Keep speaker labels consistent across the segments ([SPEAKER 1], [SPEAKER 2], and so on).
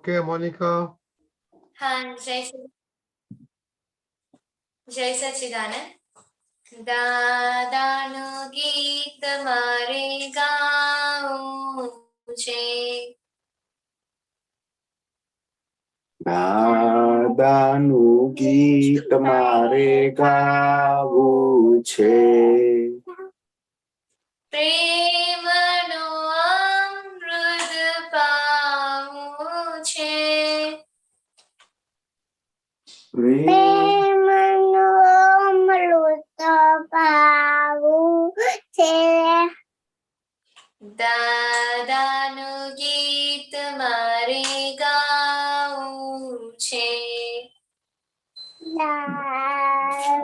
[SPEAKER 1] Okay, Monica.
[SPEAKER 2] हाँ, जय सच्चिदानंद। दादाનું ગીત મારે ગાવું છે,
[SPEAKER 3] દાદાનું ગીત મારે ગાવું છે,
[SPEAKER 2] પ્રેમનો અમૃત પાવું છે,
[SPEAKER 3] પ્રેમનો અમૃત પાવું છે,
[SPEAKER 2] દાદાનું ગીત મારે ગાવું છે,
[SPEAKER 3] દાદાનું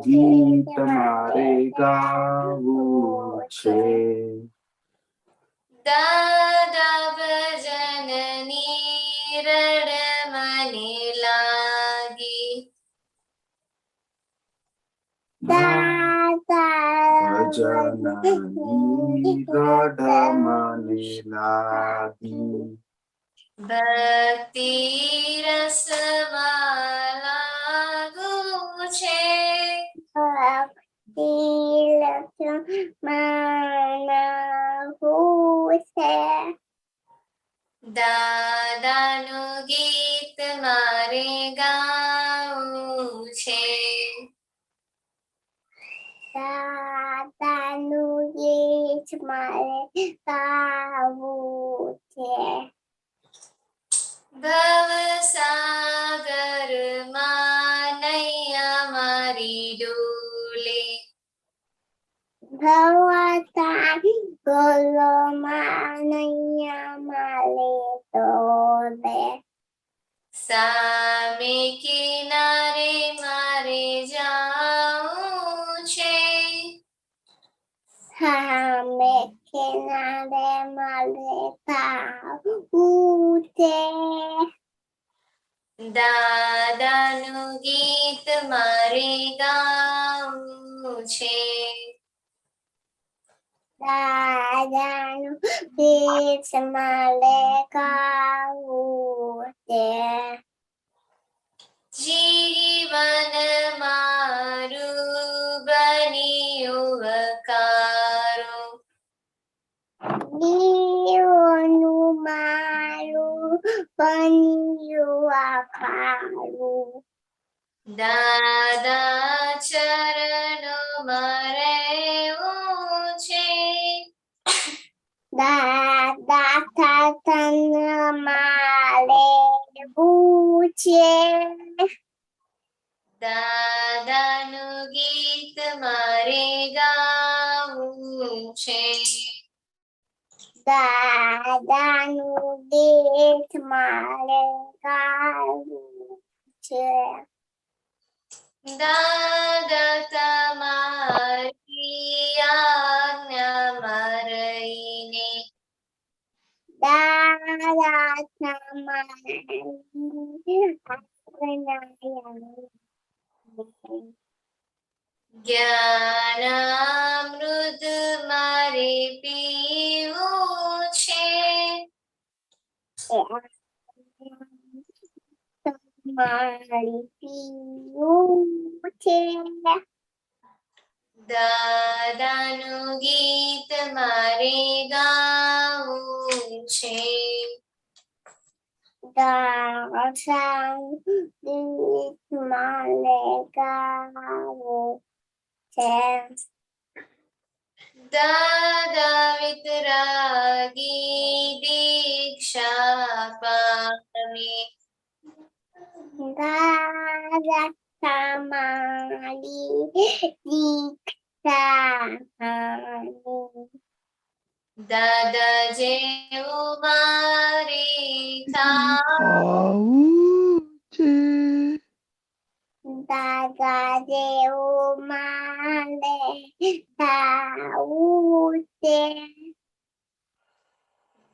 [SPEAKER 3] ગીત મારે ગાવું છે,
[SPEAKER 2] દાદા ભજનની રડ મને લાગી,
[SPEAKER 3] ભજનની ગઢ મને લાગી,
[SPEAKER 2] ભક્તિ રસમાં લાગુ છે, દાદાનું ગીત મારે ગાવું છે,
[SPEAKER 3] દાદાનું ગીત મારે ગાવું છે,
[SPEAKER 2] ભવસાગરમાં નૈયા મારી ડોલે,
[SPEAKER 3] ગોલોમાં નૈયા મારે તોલે,
[SPEAKER 2] સામે કિનારે મારે જાવું છે,
[SPEAKER 3] સામે કિનારે મારે જાવું છે,
[SPEAKER 2] દાદાનું ગીત મારે ગાવું છે,
[SPEAKER 3] દાદાનું ગીત મારે ગાવું છે,
[SPEAKER 2] જીવન મારું બન્યું વકારો,
[SPEAKER 3] જીવનું મારું બન્યું આકારું,
[SPEAKER 2] દાદા ચરણોમાં રહેવું છે,
[SPEAKER 3] દાદા શાસન મારે છે,
[SPEAKER 2] દાદાનું ગીત મારે ગાવું છે,
[SPEAKER 3] દાદાનું ગીત મારે ગાવું છે,
[SPEAKER 2] દાદા તમારી આજ્ઞામાં રહીને,
[SPEAKER 3] દાદા તમારી
[SPEAKER 2] જ્ઞાનામૃત મારે પીવું છે,
[SPEAKER 3] મારી પીવું છે,
[SPEAKER 2] દાદાનું ગીત મારે ગાવું છે,
[SPEAKER 3] દાદાનું ગીત મારે ગાવું છે,
[SPEAKER 2] દાદા વિતરાગી દીક્ષા પામી,
[SPEAKER 3] દાદા તમારી દીક્ષા પામી,
[SPEAKER 2] દાદા જેવું મારે
[SPEAKER 1] આવું છે.
[SPEAKER 3] દાદા જેવું મારે થાવું છે,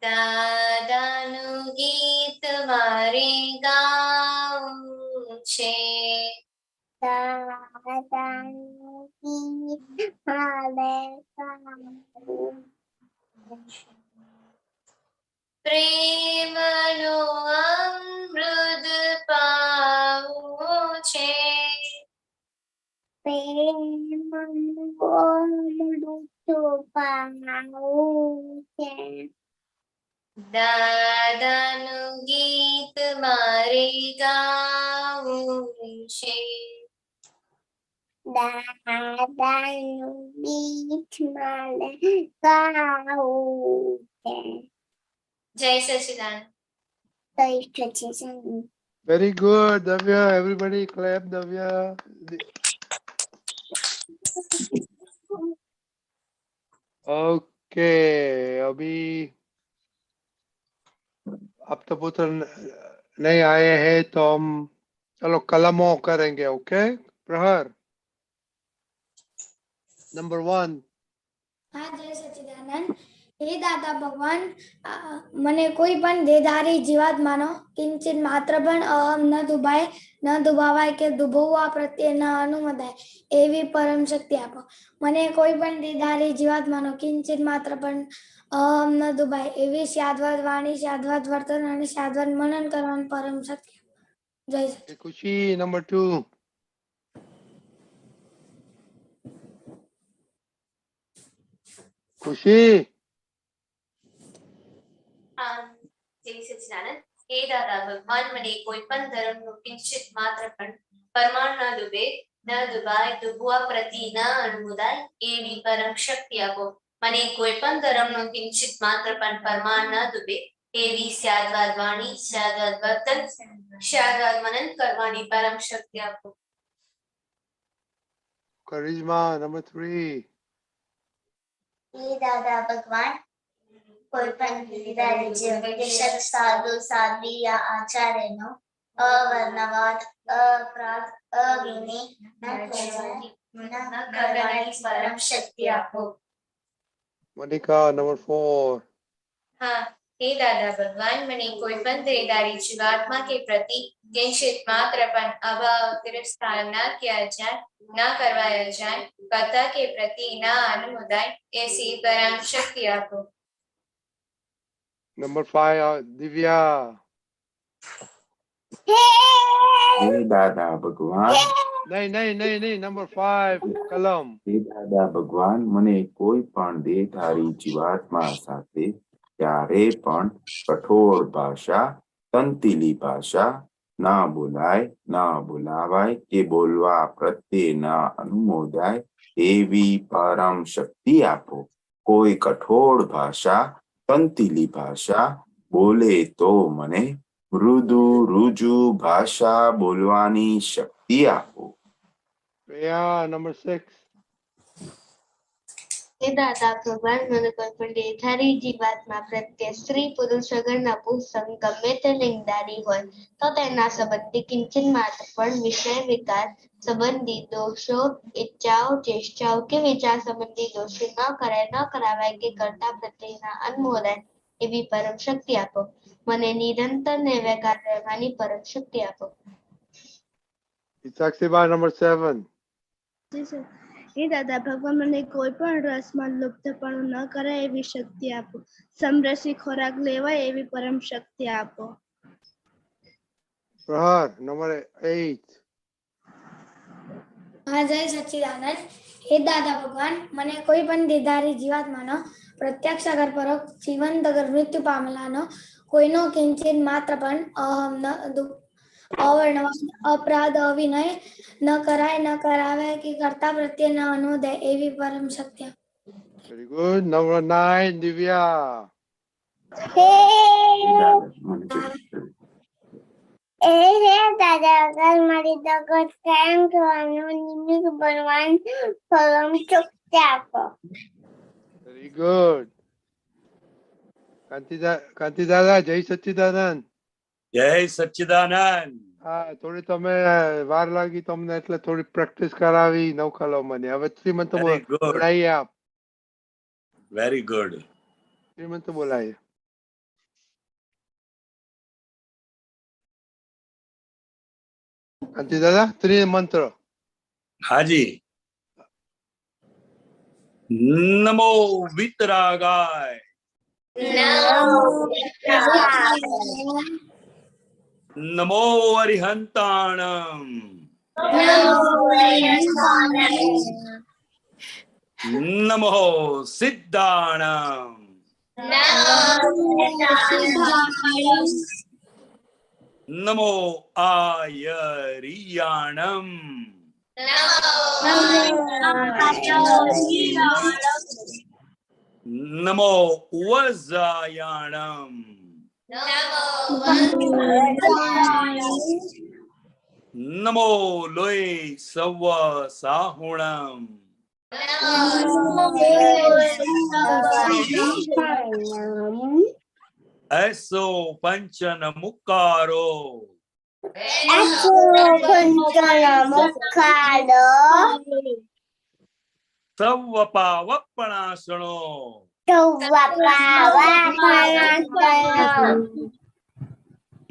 [SPEAKER 2] દાદાનું ગીત મારે ગાવું છે,
[SPEAKER 3] દાદાનું ગીત મારે ગાવું છે,
[SPEAKER 2] પ્રેમનો અમૃત પાવું છે.
[SPEAKER 3] પ્રેમનું અમૃત પાવું છે.
[SPEAKER 2] દાદાનું ગીત મારે ગાવું છે.
[SPEAKER 3] દાદાનું ગીત મારે ગાવું છે.
[SPEAKER 2] જય સચિદાનંદ.
[SPEAKER 3] જય સચિદાનંદ.
[SPEAKER 1] Very good, Davya. Everybody clap, Davya. Okay, अभी अब तो पुत्र नहीं आए हैं तो हम चलो कलमों करेंगे. ओके प्रहर नंबर 1.
[SPEAKER 4] હા જય સચિદાનંદ. હે દાદા ભગવાન, મને કોઈ પણ દેહધારી જીવાત્માનો કિંચિત માત્ર પણ અહમ ન દુભાય, ન દુભાવાય કે દુભવવા પ્રત્યે ન અનુમદાય એવી પરમ શક્તિ આપો. મને કોઈ પણ દેહધારી જીવાત્માનો કિંચિત માત્ર પણ અહમ ન દુભાય એવી શાદ્વત વાણી, શાદ્વત વર્તન અને શાદ્વત મનન કરવાની પરમ શક્તિ આપો. જય સચિદાનંદ.
[SPEAKER 1] खुशी नंबर 2. खुशी
[SPEAKER 2] હા જય સચિદાનંદ. હે દાદા ભગવાન, મને કોઈ પણ ધર્મનું કિંચિત માત્ર પણ પરમાણ ન ડૂબે, ન ડૂબાય, ડૂબવા પ્રતિ ન અનુમોદાય એવી પરમ શક્તિ આપો. મને કોઈ પણ ધર્મનું કિંચિત માત્ર પણ પરમાણ ન ડૂબે એવી શાદ્વત વાણી, શાદ્વત વર્તન, શાદ્વત મનન કરવાની પરમ શક્તિ આપો.
[SPEAKER 1] करिश्मा नंबर 3.
[SPEAKER 3] હે દાદા ભગવાન, કોઈ પણ દેહધારી જીવ શિક્ષક, સાધુ, સાધ્વી યા આચાર્યનો અવર્ણવાદ, અપરાધ, અવિનય ન કરવાની પરમ શક્તિ આપો.
[SPEAKER 1] मोनिका नंबर 4.
[SPEAKER 2] હા હે દાદા ભગવાન, મને કોઈ પણ દેહધારી જીવાત્મા કે પ્રતિ કિંચિત માત્ર પણ અભાવ, તિરસ્કાર ન किया जाए, ન કરવાया जाए, કથા કે પ્રતિ ન અનુમોદાય એસી પરમ શક્તિ આપો.
[SPEAKER 1] नंबर 5 दिव्या.
[SPEAKER 5] હે દાદા ભગવાન,
[SPEAKER 1] नहीं नहीं नहीं नहीं नंबर 5 कलम.
[SPEAKER 5] હે દાદા ભગવાન, મને કોઈ પણ દેહધારી જીવાત્મા સાથે ક્યારે પણ કઠોળ ભાષા, તંતીલી ભાષા ના બોલાય, ના બોલાવાય કે બોલવા પ્રત્યે ના અનુમોદાય એવી પરમ શક્તિ આપો. કોઈ કઠોળ ભાષા, તંતીલી ભાષા બોલે તો મને મૃદુ રુજુ ભાષા બોલવાની શક્તિ આપો.
[SPEAKER 1] प्रिया नंबर 6.
[SPEAKER 6] હે દાદા ભગવાન, મને કોઈ પણ દેહધારી જીવાત્મા પ્રત્યે સ્ત્રી પુરુષ વગર નપુંસક ગમે તે લિંગધારી હોય તો તેના સંબંધી કિંચિત માત્ર પણ વિષય વિકાર સંબંધી દોષો, ઈચ્છાઓ, ચેષ્ટાઓ કે વિચાર સંબંધી દોષો ન કરાય, ન કરાવાય કે કરતા પ્રત્યેના અનુમોદાય એવી પરમ શક્તિ આપો. મને નિરંતર નિર્વિકાર રહેવાની પરમ શક્તિ આપો.
[SPEAKER 1] साक्षीबा नंबर 7.
[SPEAKER 7] હે દાદા ભગવાન, મને કોઈ પણ રસમાં લુપ્તપણું ન કરાય એવી શક્તિ આપો. સમરસી ખોરાક લેવાય એવી પરમ શક્તિ આપો.
[SPEAKER 1] प्रहर नंबर 8.
[SPEAKER 4] હા જય સચ્ચિદાનંદ. હે દાદા ભગવાન, મને કોઈ પણ દેહધારી જીવાત્માનો પ્રત્યક્ષ અગર પરોક્ષ જીવંત અગર મૃત્યુ પામેલાનો કોઈનો કિંચિત માત્ર પણ અહમ ન અવર્ણવાદ, અપરાધ, અવિનય ન કરાય, ન કરાવે કે કરતા પ્રત્યે ન અનુદય એવી પરમ શક્તિ.
[SPEAKER 1] Very good. Number 9 दिव्या.
[SPEAKER 3] હે
[SPEAKER 5] દાદા
[SPEAKER 3] દાદા ભગવાન, મારી જગત કાયમ થવાનું નિમિત્ત બનવાની પરમ શક્તિ આપો.
[SPEAKER 1] Very good. કાંતિ દાદા જય સચ્ચિદાનંદ.
[SPEAKER 8] જય સચ્ચિદાનંદ.
[SPEAKER 1] હા થોડી તમે વાર લાગી તમને એટલે થોડી પ્રેક્ટિસ કરાવી નવકલમની. હવે શ્રીમંત
[SPEAKER 8] Very good.
[SPEAKER 1] બોલાઈએ આપ.
[SPEAKER 8] Very good.
[SPEAKER 1] શ્રીમંત બોલાઈએ. કાંતિ દાદા ત્રિમંત્ર.
[SPEAKER 8] હાજી. નમો વિતરાગાય, नमो अरिहंताणम नमो सिद्धाणम नमो आयरियाणम नमो वज्रायाणम नमो लोय सव साहुणम ऐसो पंचन मुकारो सव पावपणासणो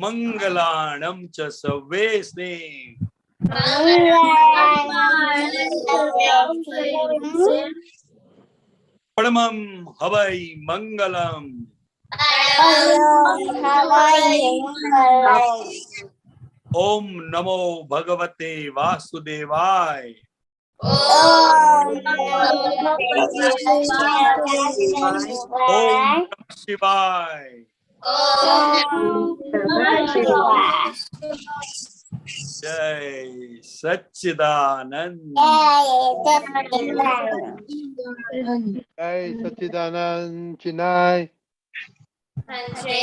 [SPEAKER 8] मंगलाणम च सवेस्ते परमं हवै मंगलम ओम नमो भगवते वासुदेवाय ओम नमः शिवाय जय सच्चिदानंद
[SPEAKER 1] जय सच्चिदानंद चिनाय।
[SPEAKER 2] हाँ जय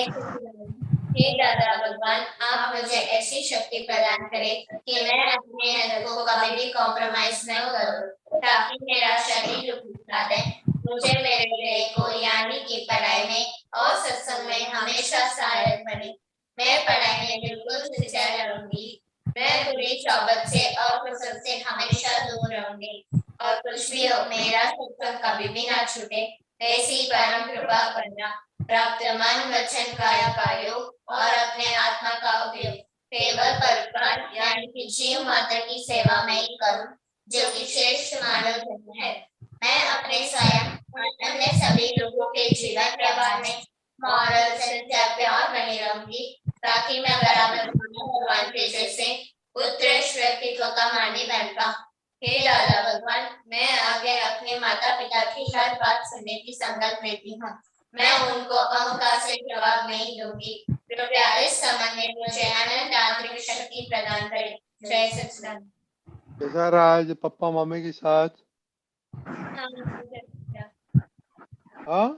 [SPEAKER 2] हे दादा भगवान, आप मुझे ऐसी शक्ति प्रदान करें कि मैं अपने हेल्थ को कभी भी कॉम्प्रोमाइज न करूं, ताकि मेरा शरीर रुक दे। मुझे मेरे लिए को यानी की पढ़ाई में और सत्संग में हमेशा सहायक बने। मैं पढ़ाई में बिल्कुल सिंसियर रहूंगी। मैं बुरी सोबत से और कुसत से हमेशा दूर रहूंगी और कुछ भी हो मेरा सत्संग कभी भी ना छूटे। ऐसी परम कृपा करना। प्राप्त मन वचन काया का योग और अपने आत्मा का उपयोग केवल परोपकार यानी कि जीव मात्र की सेवा में ही करूं, जो कि श्रेष्ठ मानव धर्म है। मैं अपने स्वयं और अन्य सभी लोगों के जीवन प्रवाह में मॉरल संस्कार प्यार बनी रहूंगी, ताकि मैं बराबर भगवान के जैसे उत्कृष्ट व्यक्तित्व का मानी बन पाऊं। हे दादा भगवान, मैं आगे अपने माता पिता की हर बात सुनने की संकल्प लेती हूँ। मैं उनको अहंकार से जवाब नहीं दूंगी। कृपया इस संबंध में मुझे अनंत आंतरिक शक्ति प्रदान करें। जय सच्चिदानंद।
[SPEAKER 1] कैसा रहा आज पप्पा मम्मी के साथ? हाँ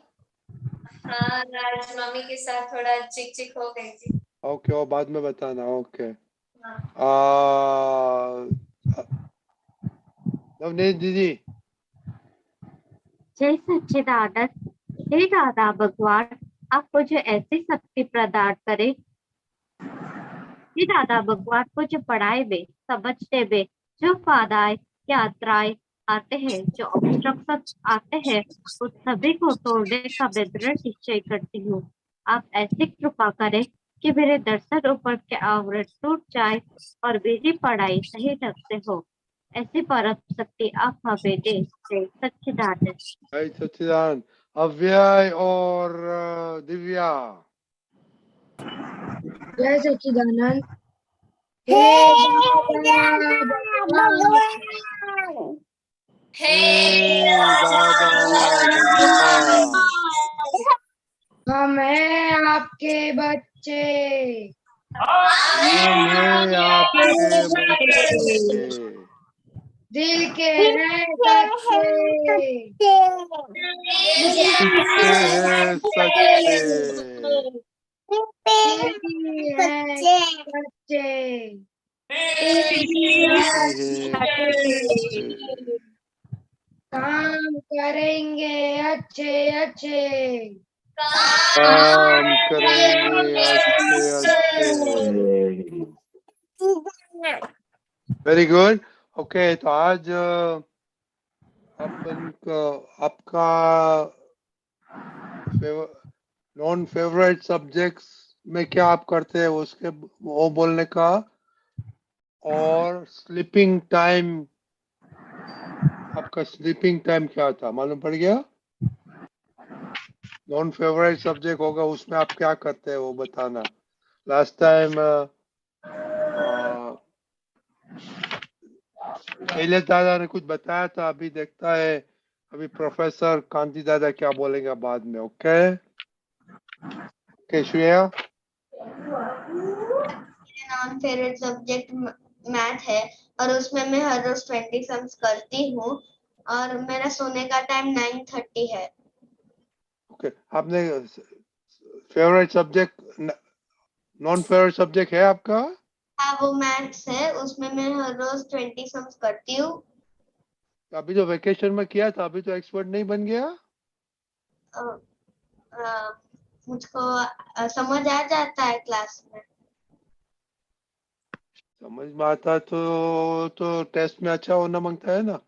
[SPEAKER 2] आज मम्मी के साथ थोड़ा चिक चिक हो गई थी।
[SPEAKER 1] ओके, और बाद में बताना। ओके नवनीत दीदी।
[SPEAKER 9] जय सच्चिदानंद। हे दादा भगवान, आप मुझे ऐसी शक्ति प्रदान करें। हे दादा भगवान, मुझे पढ़ाई में समझने में जो बाधाएं यात्राएं आते हैं, जो ऑब्स्ट्रक्शन आते हैं, उन सभी को तोड़ने का मैं दृढ़ निश्चय करती हूँ। आप ऐसी कृपा करें कि मेरे दर्शन ऊपर के आवरण टूट जाए और मेरी पढ़ाई सही ढंग से हो। ऐसी परम शक्ति आप हमें दे। जय सच्चिदानंद।
[SPEAKER 1] जय सच्चिदानंद। अव्यय और दिव्या।
[SPEAKER 4] जय सच्चिदानंद।
[SPEAKER 3] हे
[SPEAKER 1] दादा भगवान।
[SPEAKER 4] हम हैं आपके बच्चे।
[SPEAKER 1] हम हैं आपके बच्चे।
[SPEAKER 4] दिल के हैं सच्चे।
[SPEAKER 1] सच्चे
[SPEAKER 4] काम करेंगे अच्छे अच्छे।
[SPEAKER 1] काम करेंगे अच्छे अच्छे। Very good. ओके, तो आज आपका नॉन फेवरेट सब्जेक्ट्स में क्या आप करते हैं उसके वो बोलने का, और स्लीपिंग टाइम, आपका स्लीपिंग टाइम क्या था मालूम पड़ गया? नॉन फेवरेट सब्जेक्ट होगा उसमें आप क्या करते हैं वो बताना। लास्ट टाइम शैलेश दादा ने कुछ बताया था, अभी देखता है अभी प्रोफेसर कांति दादा क्या बोलेंगे बाद में। Okay okay Shreya.
[SPEAKER 6] Non favourite subject math है और उसमें मैं हर रोज 20 सम्स करती हूँ और मेरा सोने का टाइम 9:30 है।
[SPEAKER 1] ओके आपने favourite subject non favourite subject है आपका?
[SPEAKER 6] हाँ वो मैथ्स है, उसमें मैं हर रोज 20 सम्स करती हूँ।
[SPEAKER 1] अभी जो वेकेशन में किया था अभी तो एक्सपर्ट नहीं बन गया?
[SPEAKER 6] मुझको समझ आ जाता है क्लास में।
[SPEAKER 1] समझ में आता तो टेस्ट में अच्छा होना मांगता है ना।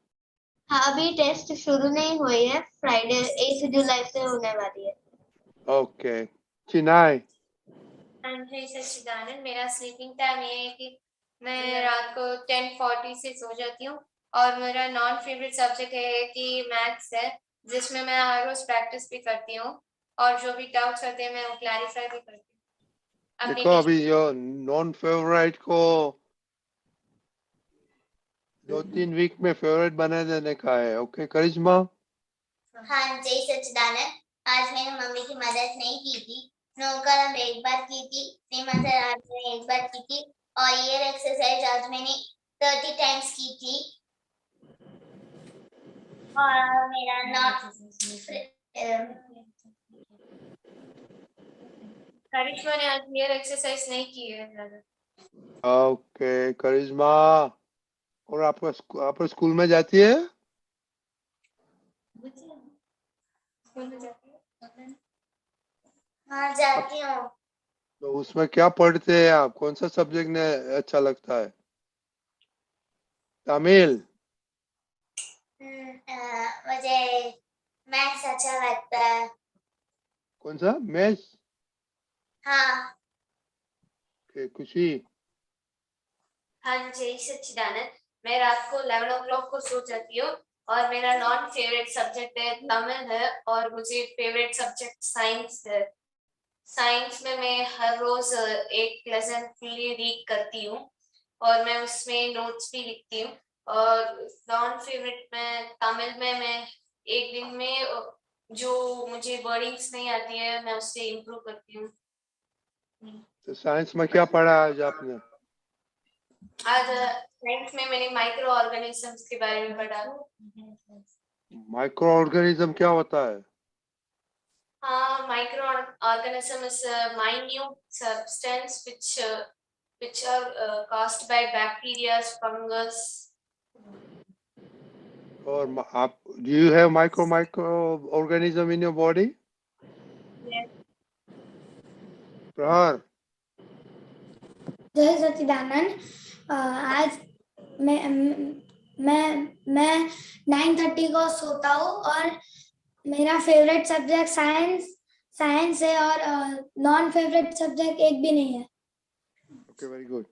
[SPEAKER 6] हाँ अभी टेस्ट शुरू नहीं हुई है, फ्राइडे 8 जुलाई से होने वाली है।
[SPEAKER 1] ओके चिनाई।
[SPEAKER 2] जय सच्चिदानंद। मेरा स्लीपिंग टाइम ये है कि मैं रात को 10:40 से सो जाती हूँ और मेरा नॉन फेवरेट सब्जेक्ट है कि मैथ्स है, जिसमें मैं हर रोज प्रैक्टिस भी करती हूँ और जो भी डाउट्स होते हैं मैं वो क्लैरिफाई भी करती हूँ अपने
[SPEAKER 1] देखो
[SPEAKER 2] टीचर।
[SPEAKER 1] अभी जो नॉन फेवरेट को 2-3 वीक में फेवरेट बना देने का है। ओके करिश्मा।
[SPEAKER 10] हाँ जय सच्चिदानंद। आज मैंने मम्मी की मदद नहीं की थी, नौकरम एक बार की थी, श्रीमंतर आज मैंने एक बार की थी और ये एक्सरसाइज आज मैंने 30 टाइम्स की थी। और मेरा
[SPEAKER 2] करिश्मा ने आज हेयर एक्सरसाइज नहीं की है ज़्यादा।
[SPEAKER 1] ओके करिश्मा। और आप स्कूल में जाती है?
[SPEAKER 10] हाँ जाती हूँ।
[SPEAKER 1] तो उसमें क्या पढ़ते हैं आप? कौन सा सब्जेक्ट ने अच्छा लगता है? तमिल।
[SPEAKER 10] मुझे मैथ्स अच्छा लगता है।
[SPEAKER 1] कौन सा मैथ्स?
[SPEAKER 10] हाँ
[SPEAKER 1] खुशी।
[SPEAKER 2] हाँ जय सच्चिदानंद। मैं रात को 11 o'clock को सो जाती हूँ और मेरा नॉन फेवरेट सब्जेक्ट है तमिल है और मुझे फेवरेट सब्जेक्ट साइंस है। साइंस में मैं हर रोज एक लेसन फुल्ली रीड करती हूँ और मैं उसमें नोट्स भी लिखती हूँ। और नॉन फेवरेट में तमिल में मैं एक दिन में जो मुझे वर्डिंग्स नहीं आती है मैं उससे इम्प्रूव करती हूँ।
[SPEAKER 1] तो साइंस में क्या पढ़ा आज आपने?
[SPEAKER 2] आज साइंस में मैंने माइक्रो ऑर्गेनिजम्स के बारे में पढ़ा।
[SPEAKER 1] माइक्रो ऑर्गेनिज्म क्या होता है?
[SPEAKER 2] Microorganism is a minute substance which are caused by bacteria, fungus.
[SPEAKER 1] और आप do you have micro organism in your body?
[SPEAKER 2] Yes.
[SPEAKER 1] प्रहर।
[SPEAKER 4] जय सच्चिदानंद। आज मैं 9:30 को सोता हूँ और मेरा फेवरेट सब्जेक्ट साइंस है और नॉन फेवरेट सब्जेक्ट एक भी नहीं है।
[SPEAKER 1] Okay very good.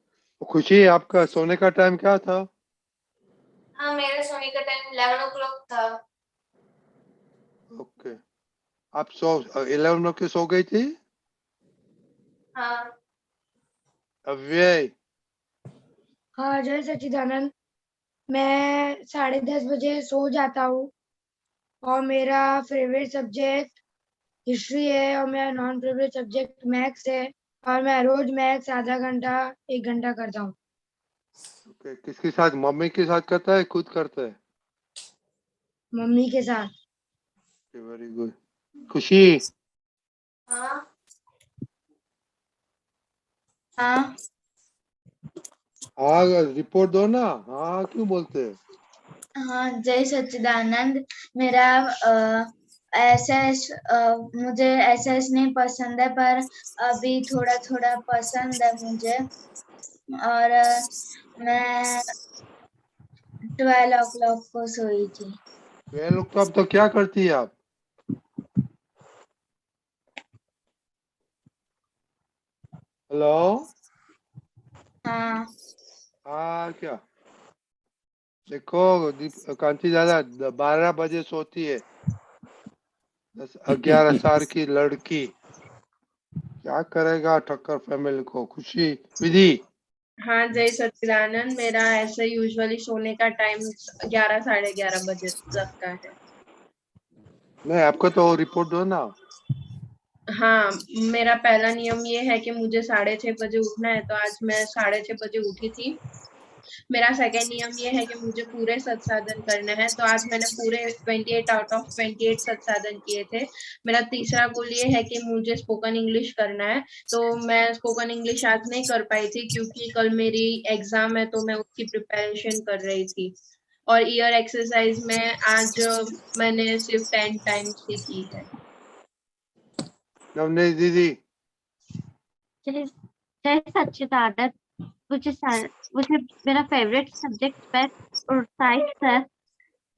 [SPEAKER 1] खुशी आपका सोने का टाइम क्या था?
[SPEAKER 2] हाँ मेरा सोने का टाइम 11 o'clock था।
[SPEAKER 1] ओके आप 11 के सो गई थी?
[SPEAKER 2] हाँ
[SPEAKER 1] अव्यय।
[SPEAKER 11] हाँ जय सच्चिदानंद। मैं 10:30 बजे सो जाता हूँ और मेरा फेवरेट सब्जेक्ट हिस्ट्री है और मेरा नॉन फेवरेट सब्जेक्ट मैथ्स है और मैं रोज मैथ्स आधा घंटा 1 घंटा करता हूँ।
[SPEAKER 1] ओके किसके साथ? मम्मी के साथ करता है खुद करता है?
[SPEAKER 11] मम्मी के साथ।
[SPEAKER 1] Very good. खुशी।
[SPEAKER 2] हाँ
[SPEAKER 4] हाँ
[SPEAKER 1] हाँ रिपोर्ट दो ना। हाँ क्यों बोलते हैं?
[SPEAKER 12] हाँ जय सच्चिदानंद। मेरा एसएस मुझे एसएस नहीं पसंद है पर अभी थोड़ा थोड़ा पसंद है मुझे और मैं 12 o'clock को सोई थी।
[SPEAKER 1] 12 o'clock तो क्या करती है आप? हेलो।
[SPEAKER 12] हाँ
[SPEAKER 1] हाँ क्या? देखो कांति दादा 12 बजे सोती है 11 साल की लड़की क्या करेगा ठक्कर फैमिली को? खुशी विधि।
[SPEAKER 13] हाँ जय सच्चिदानंद, मेरा ऐसे यूजुअली सोने का टाइम 11 साढ़े 11 बजे तक का है।
[SPEAKER 1] नहीं, आपको तो रिपोर्ट दो ना।
[SPEAKER 13] हाँ, मेरा पहला नियम ये है कि मुझे 6:30 बजे उठना है, तो आज मैं 6:30 बजे उठी थी। मेरा सेकंड नियम ये है कि मुझे पूरे सत्साधन करना है, तो आज मैंने पूरे 28 आउट ऑफ 28 सत्साधन किए थे। मेरा तीसरा गोल ये है कि मुझे स्पोकन इंग्लिश करना है, तो मैं स्पोकन इंग्लिश आज नहीं कर पाई थी क्योंकि कल मेरी एग्जाम है, तो मैं उसकी प्रिपरेशन कर रही थी। और ईयर एक्सरसाइज में आज मैंने सिर्फ 10 टाइम्स ही की है।
[SPEAKER 1] नवनीत दीदी।
[SPEAKER 9] जय जय सच्चिदानंद। मुझे मेरा फेवरेट सब्जेक्ट मैथ और साइंस है,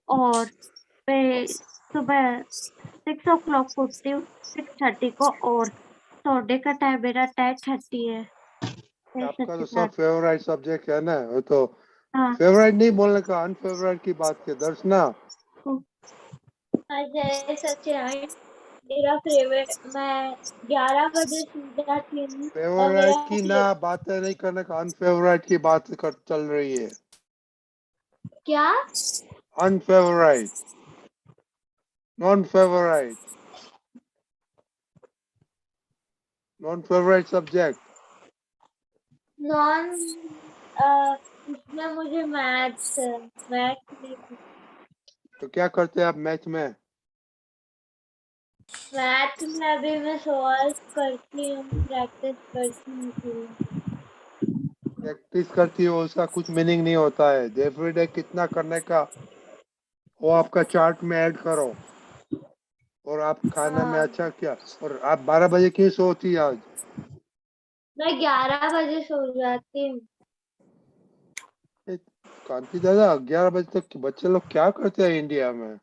[SPEAKER 9] और मैं सुबह 6 o'clock उठती हूँ, 6:30 को, और सोने का टाइम मेरा 10:30 है। जय
[SPEAKER 1] आपका तो सब
[SPEAKER 9] सच्चिदानंद।
[SPEAKER 1] फेवरेट सब्जेक्ट है ना, वो तो
[SPEAKER 9] हाँ।
[SPEAKER 1] फेवरेट नहीं बोलने का, अनफेवरेट की बात के दर्शना।
[SPEAKER 3] जय सच्चिदानंद। मेरा फेवरेट, मैं 11 बजे सो जाती हूँ और
[SPEAKER 1] फेवरेट
[SPEAKER 3] मेरा
[SPEAKER 1] की ना बातें नहीं करने का, अनफेवरेट की बात कर चल रही है।
[SPEAKER 3] क्या?
[SPEAKER 1] Unfavourite, non favourite, non favourite subject.
[SPEAKER 3] Non, इसमें मुझे मैथ्स नहीं।
[SPEAKER 1] तो क्या करते हैं आप मैथ में?
[SPEAKER 3] मैथ में अभी मैं सॉल्व करती हूँ, प्रैक्टिस करती हूँ थोड़ा।
[SPEAKER 1] प्रैक्टिस करती हो उसका कुछ मीनिंग नहीं होता है। एवरीडे कितना करने का वो आपका चार्ट में ऐड करो। और आप खाने में अच्छा क्या, और आप 12 बजे क्यों सोती है आज?
[SPEAKER 3] मैं 11 बजे सो जाती हूँ।
[SPEAKER 1] कांति दादा, 11 बजे तक बच्चे लोग क्या करते हैं इंडिया में?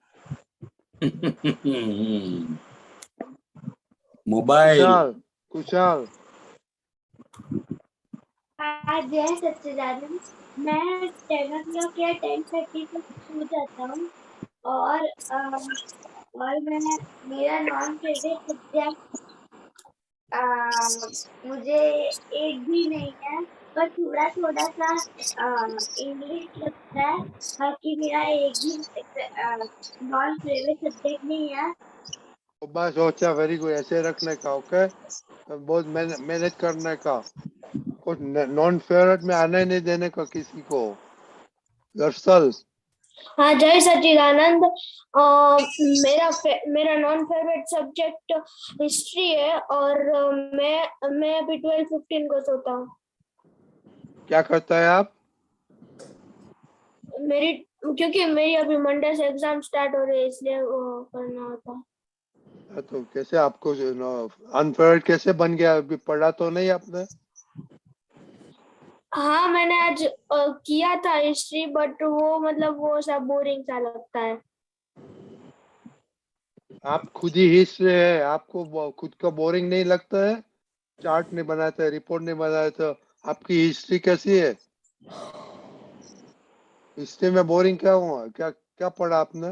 [SPEAKER 8] मोबाइल।
[SPEAKER 1] कुशाल कुशाल।
[SPEAKER 3] जय सच्चिदानंद। मैं 10 o'clock या 10:30 तक सो जाता हूँ, और मैं, मेरा नॉन फेवरेट सब्जेक्ट मुझे एक भी नहीं है, पर थोड़ा थोड़ा सा इंग्लिश लगता है। बाकी मेरा एक भी नॉन फेवरेट सब्जेक्ट नहीं है।
[SPEAKER 1] तो बस सोचा, वेरी गुड, ऐसे रखने का। ओके, बहुत मेहनत करने का, कुछ नॉन फेवरेट में आने नहीं देने का किसी को। दरअसल
[SPEAKER 3] हाँ जय सच्चिदानंद। मेरा नॉन फेवरेट सब्जेक्ट हिस्ट्री है, और मैं अभी 12:15 को सोता हूँ।
[SPEAKER 1] क्या करता है आप?
[SPEAKER 3] क्योंकि मेरी अभी मंडे से एग्जाम स्टार्ट हो रही है, इसलिए वो करना होता है।
[SPEAKER 1] तो कैसे आपको अनफेवरेट कैसे बन गया? अभी पढ़ा तो नहीं आपने?
[SPEAKER 3] हाँ मैंने आज किया था हिस्ट्री, बट वो मतलब वो सब बोरिंग सा लगता है।
[SPEAKER 1] आप खुद ही हिस्ट्री है, आपको खुद का बोरिंग नहीं लगता है? चार्ट नहीं बनाते, रिपोर्ट नहीं बनाते, तो आपकी हिस्ट्री कैसी है? हिस्ट्री में बोरिंग क्या हुआ? क्या क्या पढ़ा आपने?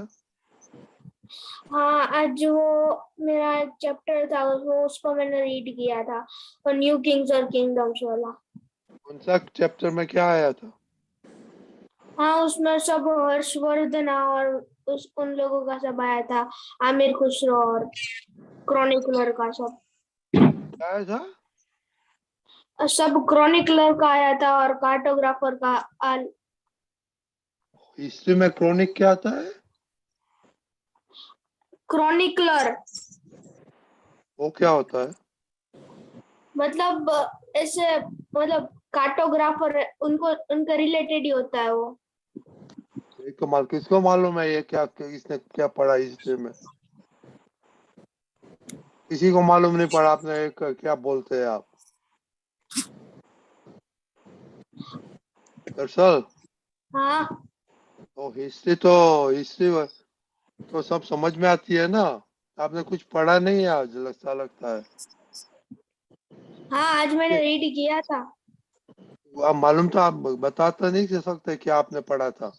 [SPEAKER 3] हाँ आज वो मेरा एक चैप्टर था, उसको मैंने रीड किया था, और न्यू किंग्स और किंगडम्स वाला।
[SPEAKER 1] कौन सा चैप्टर में क्या आया था?
[SPEAKER 3] हाँ उसमें सब हर्षवर्धन और उन लोगों का सब आया था, आमिर खुसरो और क्रॉनिकलर का सब
[SPEAKER 1] आया था?
[SPEAKER 3] सब क्रॉनिकलर का आया था, और कार्टोग्राफर का
[SPEAKER 1] हिस्ट्री में क्रॉनिक क्या आता है?
[SPEAKER 3] क्रॉनिकलर
[SPEAKER 1] वो क्या होता है?
[SPEAKER 3] मतलब ऐसे, मतलब कार्टोग्राफर, उनको उनका रिलेटेड ही होता है वो।
[SPEAKER 1] कमाल, किसको मालूम है ये क्या, इसने क्या पढ़ा हिस्ट्री में? किसी को मालूम नहीं पड़ा। आपने क्या बोलते हैं आप? दरअसल
[SPEAKER 3] हाँ
[SPEAKER 1] तो हिस्ट्री तो सब समझ में आती है ना। आपने कुछ पढ़ा नहीं है आज, लगता है।
[SPEAKER 3] हाँ आज मैंने रीड किया था।
[SPEAKER 1] आप मालूम था, आप बताते नहीं कर सकते कि आपने पढ़ा था।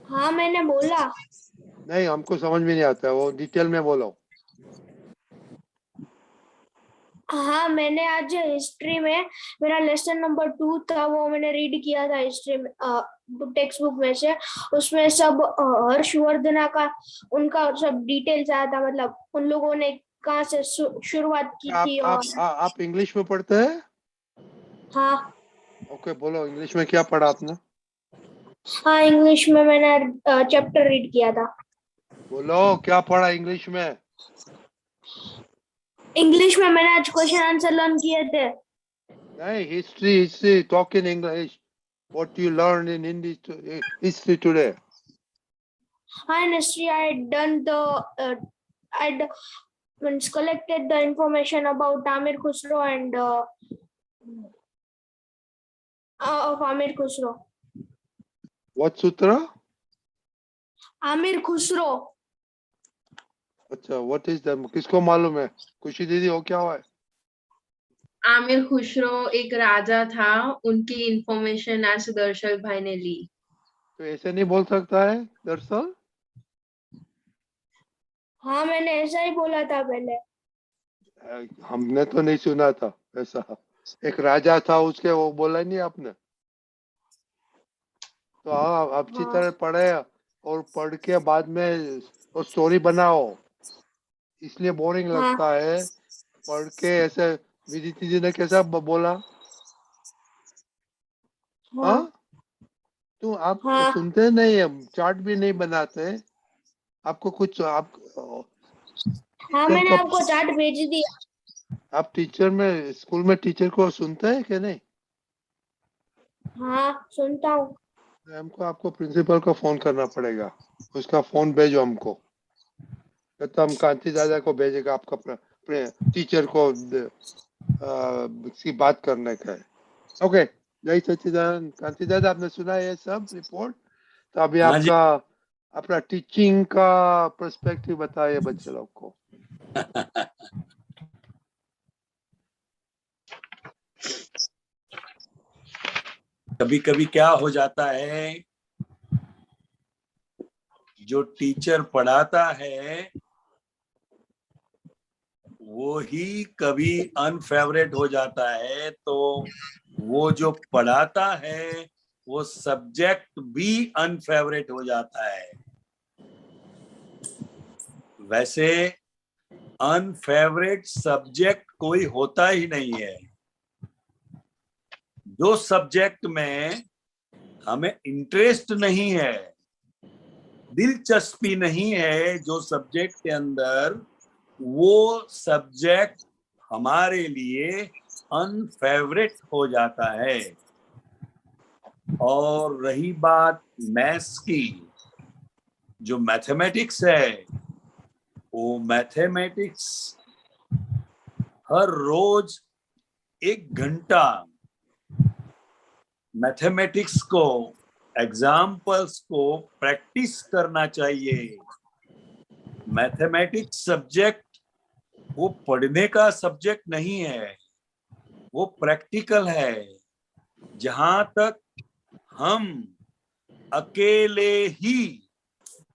[SPEAKER 3] हाँ मैंने बोला।
[SPEAKER 1] नहीं, हमको समझ में नहीं आता है, वो डिटेल में बोलो।
[SPEAKER 3] हाँ, मैंने आज हिस्ट्री में मेरा लेसन नंबर 2 था, वो मैंने रीड किया था हिस्ट्री में, टेक्स्ट बुक में से। उसमें सब हर्षवर्धना का उनका सब डिटेल्स आया था, मतलब उन लोगों ने कहाँ से शुरुआत की थी।
[SPEAKER 1] आप इंग्लिश में पढ़ते हैं?
[SPEAKER 3] हाँ।
[SPEAKER 1] ओके, बोलो इंग्लिश में क्या पढ़ा आपने?
[SPEAKER 3] हाँ, इंग्लिश में मैंने चैप्टर रीड किया था।
[SPEAKER 1] बोलो क्या पढ़ा इंग्लिश में?
[SPEAKER 3] इंग्लिश में मैंने आज क्वेश्चन आंसर लर्न किए थे।
[SPEAKER 1] नहीं, history, talk in English. What you learned in history today?
[SPEAKER 3] In history, I collected the information about Amir Khusro and of Amir Khusro.
[SPEAKER 1] What sutra?
[SPEAKER 3] Amir Khusro.
[SPEAKER 1] अच्छा, what is that? किसको मालूम है? खुशी दीदी, हो क्या हुआ है?
[SPEAKER 13] आमिर खुसरो एक राजा था, उनकी इंफॉर्मेशन आज दर्शल भाई ने ली।
[SPEAKER 1] तो ऐसे नहीं बोल सकता है दरअसल?
[SPEAKER 3] हाँ, मैंने ऐसा ही बोला था पहले।
[SPEAKER 1] हमने तो नहीं सुना था ऐसा। एक राजा था उसके, वो बोला नहीं आपने? तो हाँ, अच्छी तरह पढ़े और पढ़ के बाद में वो स्टोरी बनाओ। इसलिए बोरिंग लगता है पढ़ के ऐसे। विदिति जी ने कैसा बोला? हाँ, तो आप सुनते नहीं है, चार्ट भी नहीं बनाते, आपको कुछ आप
[SPEAKER 3] हाँ, मैंने आपको चार्ट भेज दिया।
[SPEAKER 1] आप टीचर में, स्कूल में टीचर को सुनते हैं कि नहीं?
[SPEAKER 3] हाँ, सुनता हूँ।
[SPEAKER 1] हमको आपको प्रिंसिपल को फोन करना पड़ेगा, उसका फोन भेजो हमको, तो हम कांति दादा को भेजेगा, आपका टीचर को इसकी बात करने का है। ओके, जय सच्चिदानंद। कांति दादा, आपने सुना ये सब रिपोर्ट? तो अभी आपका अपना टीचिंग का पर्सपेक्टिव बताइए बच्चे लोग को।
[SPEAKER 8] कभी कभी क्या हो जाता है, जो टीचर पढ़ाता है वो ही कभी अनफेवरेट हो जाता है, तो वो जो पढ़ाता है वो सब्जेक्ट भी अनफेवरेट हो जाता है। वैसे अनफेवरेट सब्जेक्ट कोई होता ही नहीं है। जो सब्जेक्ट में हमें इंटरेस्ट नहीं है, दिलचस्पी नहीं है जो सब्जेक्ट के अंदर, वो सब्जेक्ट हमारे लिए अनफेवरेट हो जाता है। और रही बात मैथ्स की, जो मैथमेटिक्स है, वो मैथमेटिक्स हर रोज 1 घंटा मैथमेटिक्स को, एग्जाम्पल्स को प्रैक्टिस करना चाहिए। मैथमेटिक्स सब्जेक्ट वो पढ़ने का सब्जेक्ट नहीं है, वो प्रैक्टिकल है। जहां तक हम अकेले ही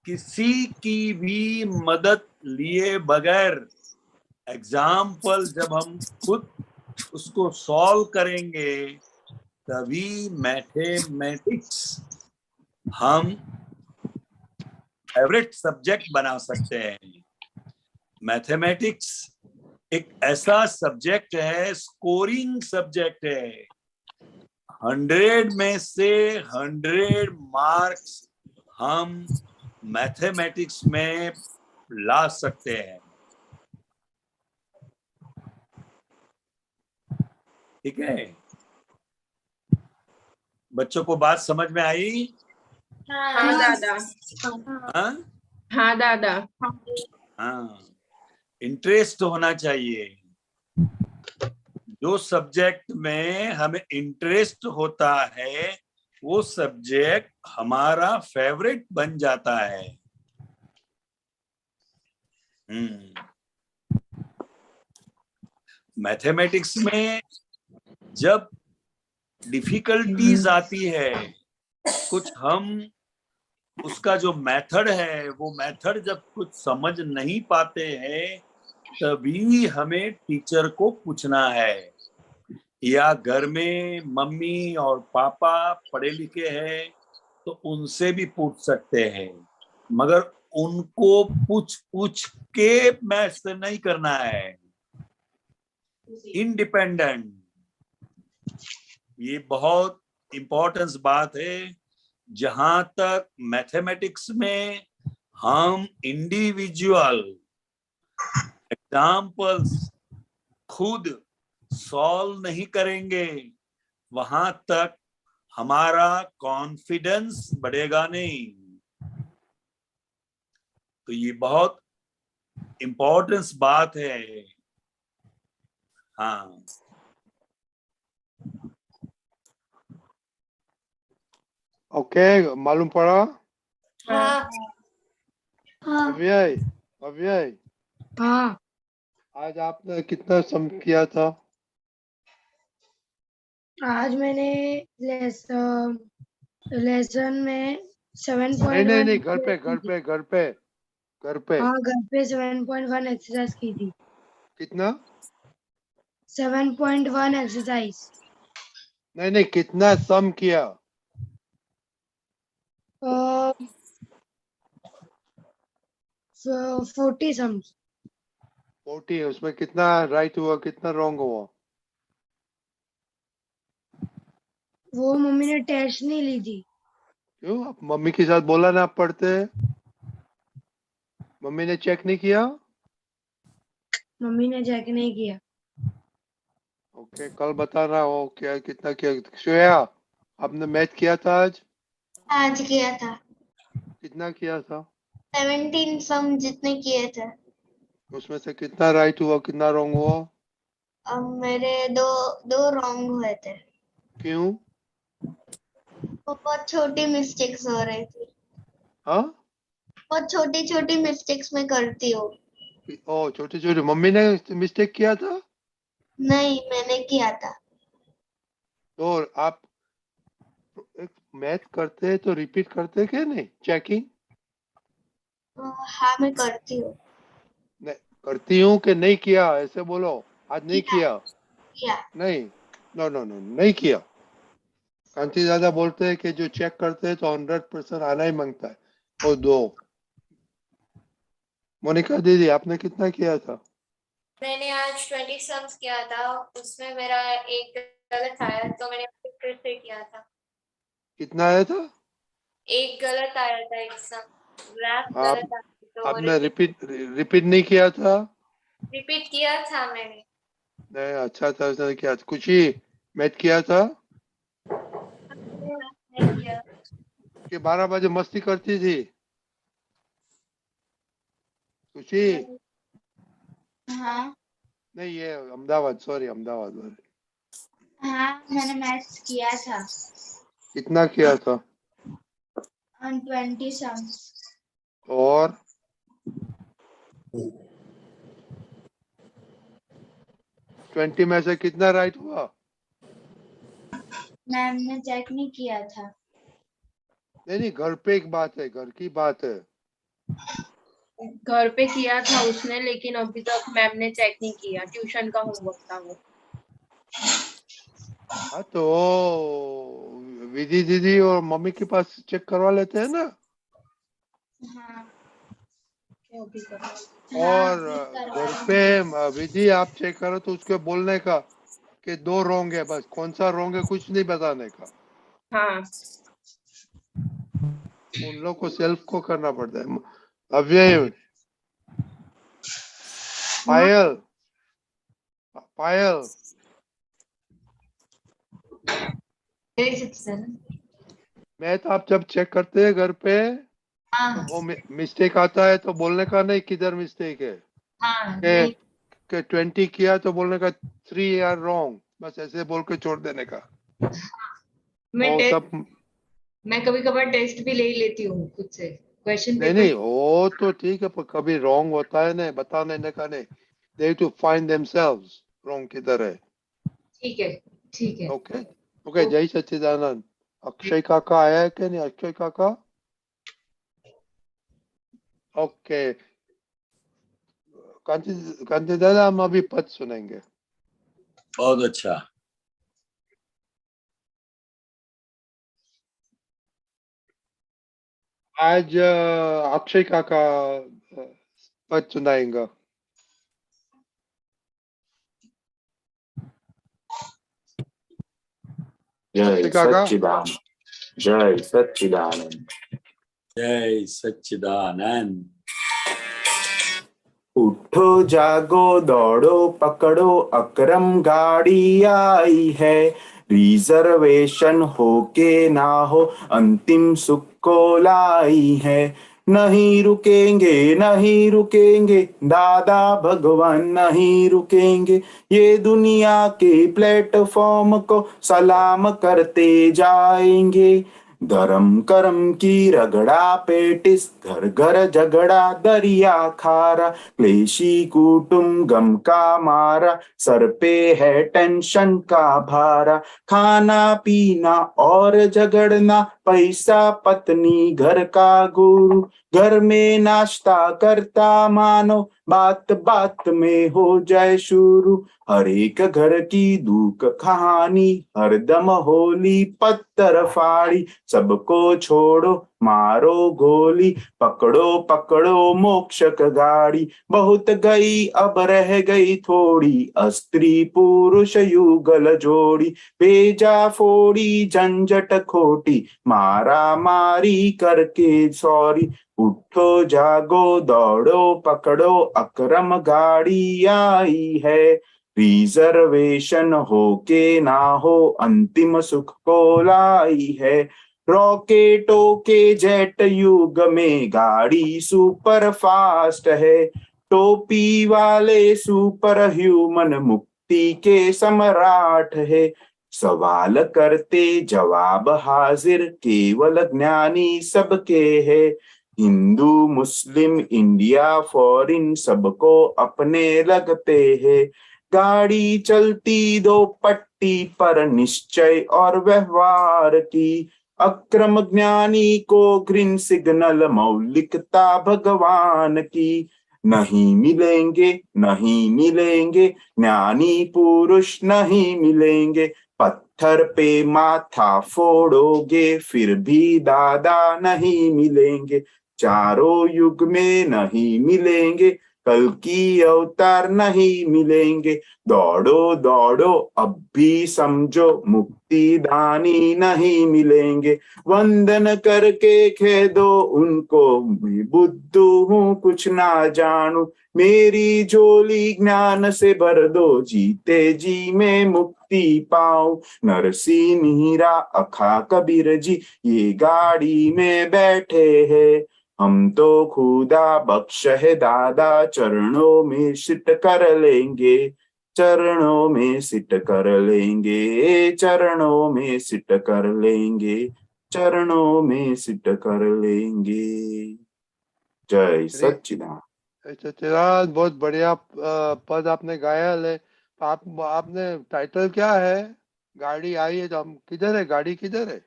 [SPEAKER 8] किसी की भी मदद लिए बगैर एग्जाम्पल जब हम खुद उसको सॉल्व करेंगे, तभी मैथमेटिक्स हम फेवरेट सब्जेक्ट बना सकते हैं। मैथमेटिक्स एक ऐसा सब्जेक्ट है, स्कोरिंग सब्जेक्ट है। 100 में से 100 मार्क्स हम मैथमेटिक्स में ला सकते हैं। ठीक है, बच्चों को बात समझ में आई?
[SPEAKER 13] हाँ दादा। हाँ दादा।
[SPEAKER 8] हाँ, इंटरेस्ट होना चाहिए। जो सब्जेक्ट में हमें इंटरेस्ट होता है, वो सब्जेक्ट हमारा फेवरेट बन जाता है। मैथमेटिक्स में जब डिफिकल्टीज आती है, कुछ हम उसका जो मेथड है वो मेथड जब कुछ समझ नहीं पाते हैं तभी हमें टीचर को पूछना है, या घर में मम्मी और पापा पढ़े लिखे हैं तो उनसे भी पूछ सकते हैं, मगर उनको पूछ के मैथ्स नहीं करना है, इंडिपेंडेंट। ये बहुत इंपॉर्टेंस बात है। जहां तक मैथमेटिक्स में हम इंडिविजुअल एग्जाम्पल्स खुद सॉल्व नहीं करेंगे, वहां तक हमारा कॉन्फिडेंस बढ़ेगा नहीं। तो ये बहुत इंपॉर्टेंस बात है। हाँ,
[SPEAKER 1] ओके, मालूम पड़ा?
[SPEAKER 2] हाँ
[SPEAKER 1] अव्यय, अव्यय,
[SPEAKER 11] हाँ
[SPEAKER 1] आज आपने कितना सम किया था?
[SPEAKER 11] आज मैंने लेसन में
[SPEAKER 1] नहीं नहीं नहीं,
[SPEAKER 11] 7.1
[SPEAKER 1] घर पे घर पे घर पे घर पे
[SPEAKER 11] हाँ घर पे 7.1 एक्सरसाइज की थी।
[SPEAKER 1] कितना?
[SPEAKER 11] 7.1 एक्सरसाइज।
[SPEAKER 1] नहीं नहीं, कितना सम किया?
[SPEAKER 11] 40 सम्स।
[SPEAKER 1] 40। उसमें कितना राइट हुआ, कितना रॉन्ग हुआ?
[SPEAKER 11] वो मम्मी ने टेस्ट नहीं ली थी।
[SPEAKER 1] क्यों? आप मम्मी के साथ बोला ना आप पढ़ते हैं? मम्मी ने चेक नहीं किया?
[SPEAKER 11] मम्मी ने चेक नहीं किया।
[SPEAKER 1] ओके, कल बताना हो क्या कितना किया। श्रेया, आपने मैथ किया था आज?
[SPEAKER 6] आज किया था।
[SPEAKER 1] कितना किया था?
[SPEAKER 6] 17 सम जितने किए थे।
[SPEAKER 1] उसमें से कितना राइट हुआ, कितना रॉन्ग हुआ?
[SPEAKER 6] अब मेरे दो दो रॉन्ग हुए थे।
[SPEAKER 1] क्यों?
[SPEAKER 6] वो बहुत छोटी मिस्टेक्स हो रही थी।
[SPEAKER 1] हाँ,
[SPEAKER 6] बहुत छोटी छोटी मिस्टेक्स मैं करती हूँ।
[SPEAKER 1] ओ छोटे छोटे। मम्मी ने मिस्टेक किया था?
[SPEAKER 6] नहीं, मैंने किया था।
[SPEAKER 1] तो आप मैथ करते हैं तो रिपीट करते हैं क्या? नहीं, चेकिंग
[SPEAKER 6] हाँ, मैं करती हूँ।
[SPEAKER 1] करती हूँ कि नहीं किया, ऐसे बोलो। आज नहीं किया?
[SPEAKER 6] किया।
[SPEAKER 1] नहीं, नो नो नो, नहीं किया। कांति दादा बोलते हैं कि जो चेक करते हैं तो 100% आना ही मांगता है। और दो। मोनिका दीदी, आपने कितना किया था?
[SPEAKER 2] मैंने आज 20 सम्स किया था, उसमें मेरा एक गलत आया तो मैंने फिर से किया था।
[SPEAKER 1] कितना आया था?
[SPEAKER 2] एक गलत आया था, एक सम ग्राफ
[SPEAKER 1] आप
[SPEAKER 2] गलत आया तो
[SPEAKER 1] आपने रिपीट नहीं किया था?
[SPEAKER 2] रिपीट किया था मैंने।
[SPEAKER 1] नहीं, अच्छा था, उसने किया। कुछ ही मैथ किया था कि 12 बजे मस्ती करती थी? कुछ ही
[SPEAKER 12] हाँ
[SPEAKER 1] नहीं, ये अहमदाबाद, सॉरी अहमदाबाद।
[SPEAKER 12] हाँ मैंने मैथ्स किया था।
[SPEAKER 1] कितना किया था?
[SPEAKER 12] 20 सम्स।
[SPEAKER 1] और 20 में से कितना राइट हुआ?
[SPEAKER 12] मैम ने चेक नहीं किया था।
[SPEAKER 1] नहीं नहीं, घर पे एक बात है, घर की बात है।
[SPEAKER 13] घर पे किया था उसने, लेकिन अभी तक मैम ने चेक नहीं किया। ट्यूशन का होमवर्क था वो।
[SPEAKER 1] हाँ, तो विधि दीदी और मम्मी के पास चेक करवा लेते हैं ना।
[SPEAKER 12] हाँ
[SPEAKER 1] और घर पे विधि आप चेक करो तो उसके बोलने का कि 2 रॉन्ग है, बस कौन सा रॉन्ग है कुछ नहीं बताने का।
[SPEAKER 13] हाँ
[SPEAKER 1] उन लोग को सेल्फ को करना पड़ता है। अव्यय, पायल, पायल, मैथ आप जब चेक करते हैं घर पे तो वो मिस्टेक आता है तो बोलने का नहीं किधर मिस्टेक है। के 20 किया तो बोलने का 3 आर रॉन्ग, बस ऐसे बोल के छोड़ देने का।
[SPEAKER 13] मैं कभी कभार टेस्ट भी ले ही लेती हूँ खुद से, क्वेश्चन
[SPEAKER 1] नहीं
[SPEAKER 13] पेपर।
[SPEAKER 1] नहीं, वो तो ठीक है, पर कभी रॉन्ग होता है ना, बताने का नहीं। दे टू फाइंड देमसेल्व्स रॉन्ग किधर है।
[SPEAKER 13] ठीक है ठीक है।
[SPEAKER 1] ओके ओके, जय सच्चिदानंद। अक्षय काका आया है कि नहीं? अक्षय काका ओके, कांति दादा हम अभी पद सुनेंगे।
[SPEAKER 8] बहुत अच्छा।
[SPEAKER 1] आज अक्षय काका पद सुनाएंगे।
[SPEAKER 5] जय
[SPEAKER 1] काका।
[SPEAKER 5] सच्चिदानंद, जय सच्चिदानंद,
[SPEAKER 8] जय सच्चिदानंद।
[SPEAKER 5] उठो जागो दौड़ो पकड़ो अकरम गाड़ी आई है, रिजर्वेशन हो के ना हो अंतिम सुख को लाई है। नहीं रुकेंगे नहीं रुकेंगे दादा भगवान नहीं रुकेंगे, ये दुनिया के प्लेटफॉर्म को सलाम करते जाएंगे। धर्म करम की रगड़ा पेटिस, घर घर झगड़ा दरिया खारा, क्लेशी कुटुम गम का मारा, सर पे है टेंशन का भारा। खाना पीना और झगड़ना, पैसा पत्नी घर का गुरु, घर में नाश्ता करता मानो बात बात में हो जाए शुरू। हर एक घर की दुख कहानी, हरदम होली पत्थर फाड़ी, सबको छोड़ो मारो गोली, पकड़ो पकड़ो मोक्ष का गाड़ी। बहुत गई अब रह गई थोड़ी, स्त्री पुरुष युगल जोड़ी, बेजा फोड़ी झंझट खोटी, मारा मारी करके सॉरी। उठो जागो दौड़ो पकड़ो अकरम गाड़ी आई है, रिजर्वेशन हो के ना हो अंतिम सुख को लाई है। रॉकेटों के जेट युग में गाड़ी सुपर फास्ट है, टोपी वाले सुपर ह्यूमन मुक्ति के सम्राट है। सवाल करते जवाब हाजिर केवल ज्ञानी सबके है, हिंदू मुस्लिम इंडिया फॉरिन सबको अपने लगते हैं। गाड़ी चलती दो पट्टी पर निश्चय और व्यवहार की, अक्रम ज्ञानी को ग्रीन सिग्नल मौलिकता भगवान की। नहीं मिलेंगे नहीं मिलेंगे ज्ञानी पुरुष नहीं मिलेंगे, पत्थर पे माथा फोड़ोगे फिर भी दादा नहीं मिलेंगे। चारों युग में नहीं मिलेंगे, कल की अवतार नहीं मिलेंगे। दौड़ो दौड़ो अब भी समझो मुक्ति दानी नहीं मिलेंगे, वंदन करके कह दो उनको मैं बुद्धू हूँ कुछ ना जानू। मेरी झोली ज्ञान से भर दो जीते जी मैं मुक्ति पाऊं। नरसिंह मीरा अखा कबीर जी ये गाड़ी में बैठे हैं, हम तो खुदा बख्श है दादा चरणों में सिट कर लेंगे, चरणों में सिट कर लेंगे, चरणों में सिट कर लेंगे, चरणों में सिट कर लेंगे। जय सच्चिदानंद।
[SPEAKER 1] सच्चिदानंद बहुत बढ़िया पद आपने गाया है। आपने टाइटल क्या है? गाड़ी आई है तो हम किधर है? गाड़ी किधर है?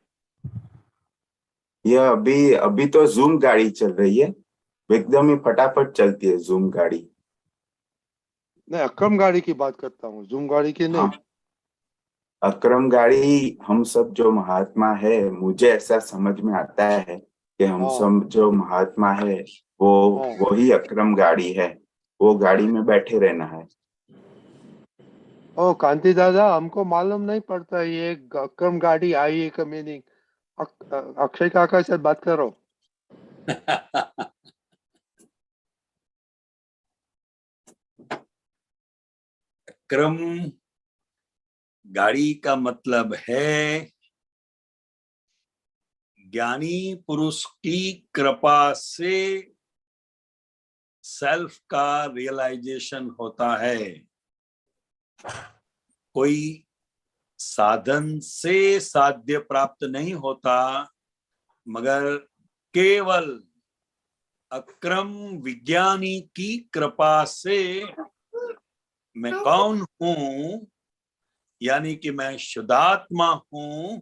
[SPEAKER 5] यह अभी तो जूम गाड़ी चल रही है, एकदम ही फटाफट चलती है जूम गाड़ी।
[SPEAKER 1] नहीं, अक्रम गाड़ी की बात करता हूँ, जूम गाड़ी की नहीं।
[SPEAKER 5] हाँ, अक्रम गाड़ी हम सब जो महात्मा है, मुझे ऐसा समझ में आता है कि हम सब जो महात्मा है वो ही अक्रम गाड़ी है, वो गाड़ी में बैठे रहना है।
[SPEAKER 1] ओ कांति दादा, हमको मालूम नहीं पड़ता ये अक्रम गाड़ी आई है का मीनिंग। अक्षय काका से बात करो।
[SPEAKER 8] अक्रम गाड़ी का मतलब है ज्ञानी पुरुष की कृपा से सेल्फ का रियलाइजेशन होता है। कोई साधन से साध्य प्राप्त नहीं होता, मगर केवल अक्रम विज्ञानी की कृपा से मैं कौन हूं, यानी कि मैं शुद्धात्मा हूं,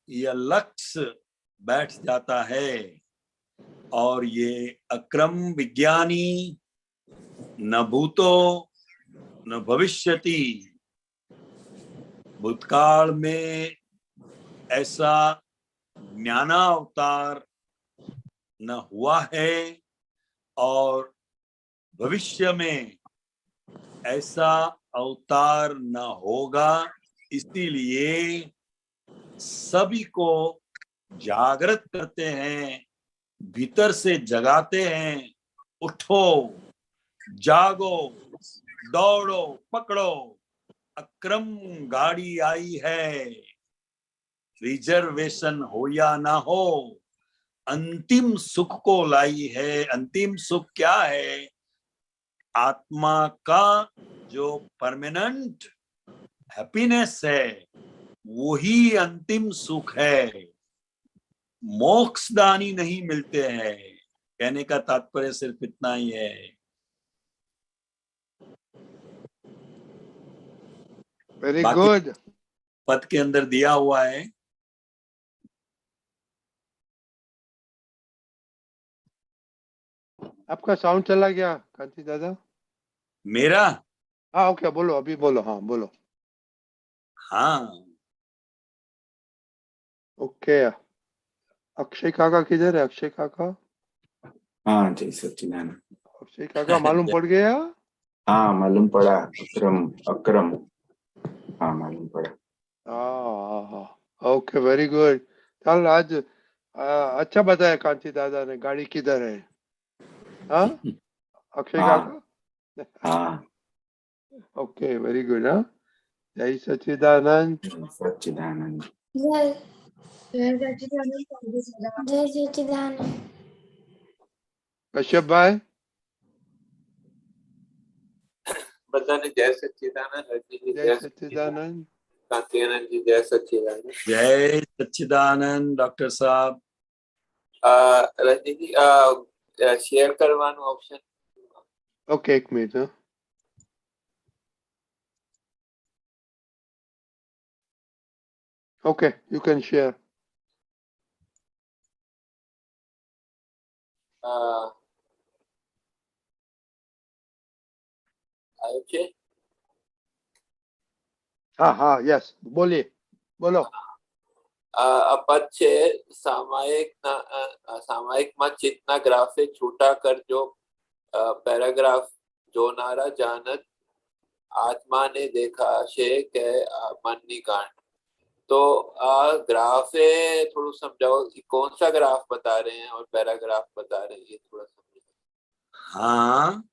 [SPEAKER 8] यह लक्ष्य बैठ जाता है। और ये अक्रम विज्ञानी न भूतो न भविष्यति, भूतकाल में ऐसा ज्ञानावतार न हुआ है और भविष्य में ऐसा अवतार न होगा, इसीलिए सभी को जागृत करते हैं, भीतर से जगाते हैं, उठो, जागो, दौड़ो, पकड़ो, अक्रम गाड़ी आई है, रिजर्वेशन हो या ना हो, अंतिम सुख को लाई है। अंतिम सुख क्या है? आत्मा का जो परमानेंट हैप्पीनेस है, वही अंतिम सुख है। मोक्षदानी नहीं मिलते हैं। कहने का तात्पर्य सिर्फ इतना ही है।
[SPEAKER 1] वेरी
[SPEAKER 8] बाकी
[SPEAKER 1] गुड।
[SPEAKER 8] पद के अंदर दिया हुआ है।
[SPEAKER 1] आपका साउंड चला गया कांति दादा।
[SPEAKER 8] मेरा?
[SPEAKER 1] हाँ ओके, बोलो, अभी बोलो। हाँ बोलो।
[SPEAKER 8] हाँ
[SPEAKER 1] ओके। अक्षय काका किधर है? अक्षय काका।
[SPEAKER 5] हाँ जय सच्चिदानंद।
[SPEAKER 1] अक्षय काका मालूम पड़ गया?
[SPEAKER 5] हाँ मालूम पड़ा। अक्रम हाँ मालूम पड़ा।
[SPEAKER 1] हाँ ओके, वेरी गुड। चल आज अच्छा बताया कांति दादा ने। गाड़ी किधर है? हाँ अक्षय
[SPEAKER 5] हाँ
[SPEAKER 1] काका।
[SPEAKER 5] हाँ
[SPEAKER 1] ओके वेरी गुड। हाँ जय सच्चिदानंद।
[SPEAKER 5] सच्चिदानंद।
[SPEAKER 4] जय
[SPEAKER 11] जय सच्चिदानंद।
[SPEAKER 4] जय सच्चिदानंद।
[SPEAKER 1] कश्यप भाई।
[SPEAKER 14] बधाने जय सच्चिदानंद। रजनी जी
[SPEAKER 1] जय सच्चिदानंद।
[SPEAKER 14] कांति आनंद जी जय सच्चिदानंद।
[SPEAKER 8] जय सच्चिदानंद डॉक्टर साहब।
[SPEAKER 14] रजनी जी शेयर करवानो ऑप्शन।
[SPEAKER 1] ओके एक मिनट। हाँ ओके, यू कैन शेयर।
[SPEAKER 14] आयो छे?
[SPEAKER 1] हाँ हाँ यस, बोलिए, बोलो।
[SPEAKER 14] पद छे सामायिकમાં ચિત્તના ગ્રાફે છૂટા કરજો પેરાગ્રાફ જોનારા જાનત આત્માને દેખાશે કે મનની ગાંઠ। तो ग्राफ है, थोड़ा समझाओ कि कौन सा ग्राफ बता रहे हैं और पैराग्राफ बता रहे हैं, ये थोड़ा समझाओ।
[SPEAKER 8] हाँ,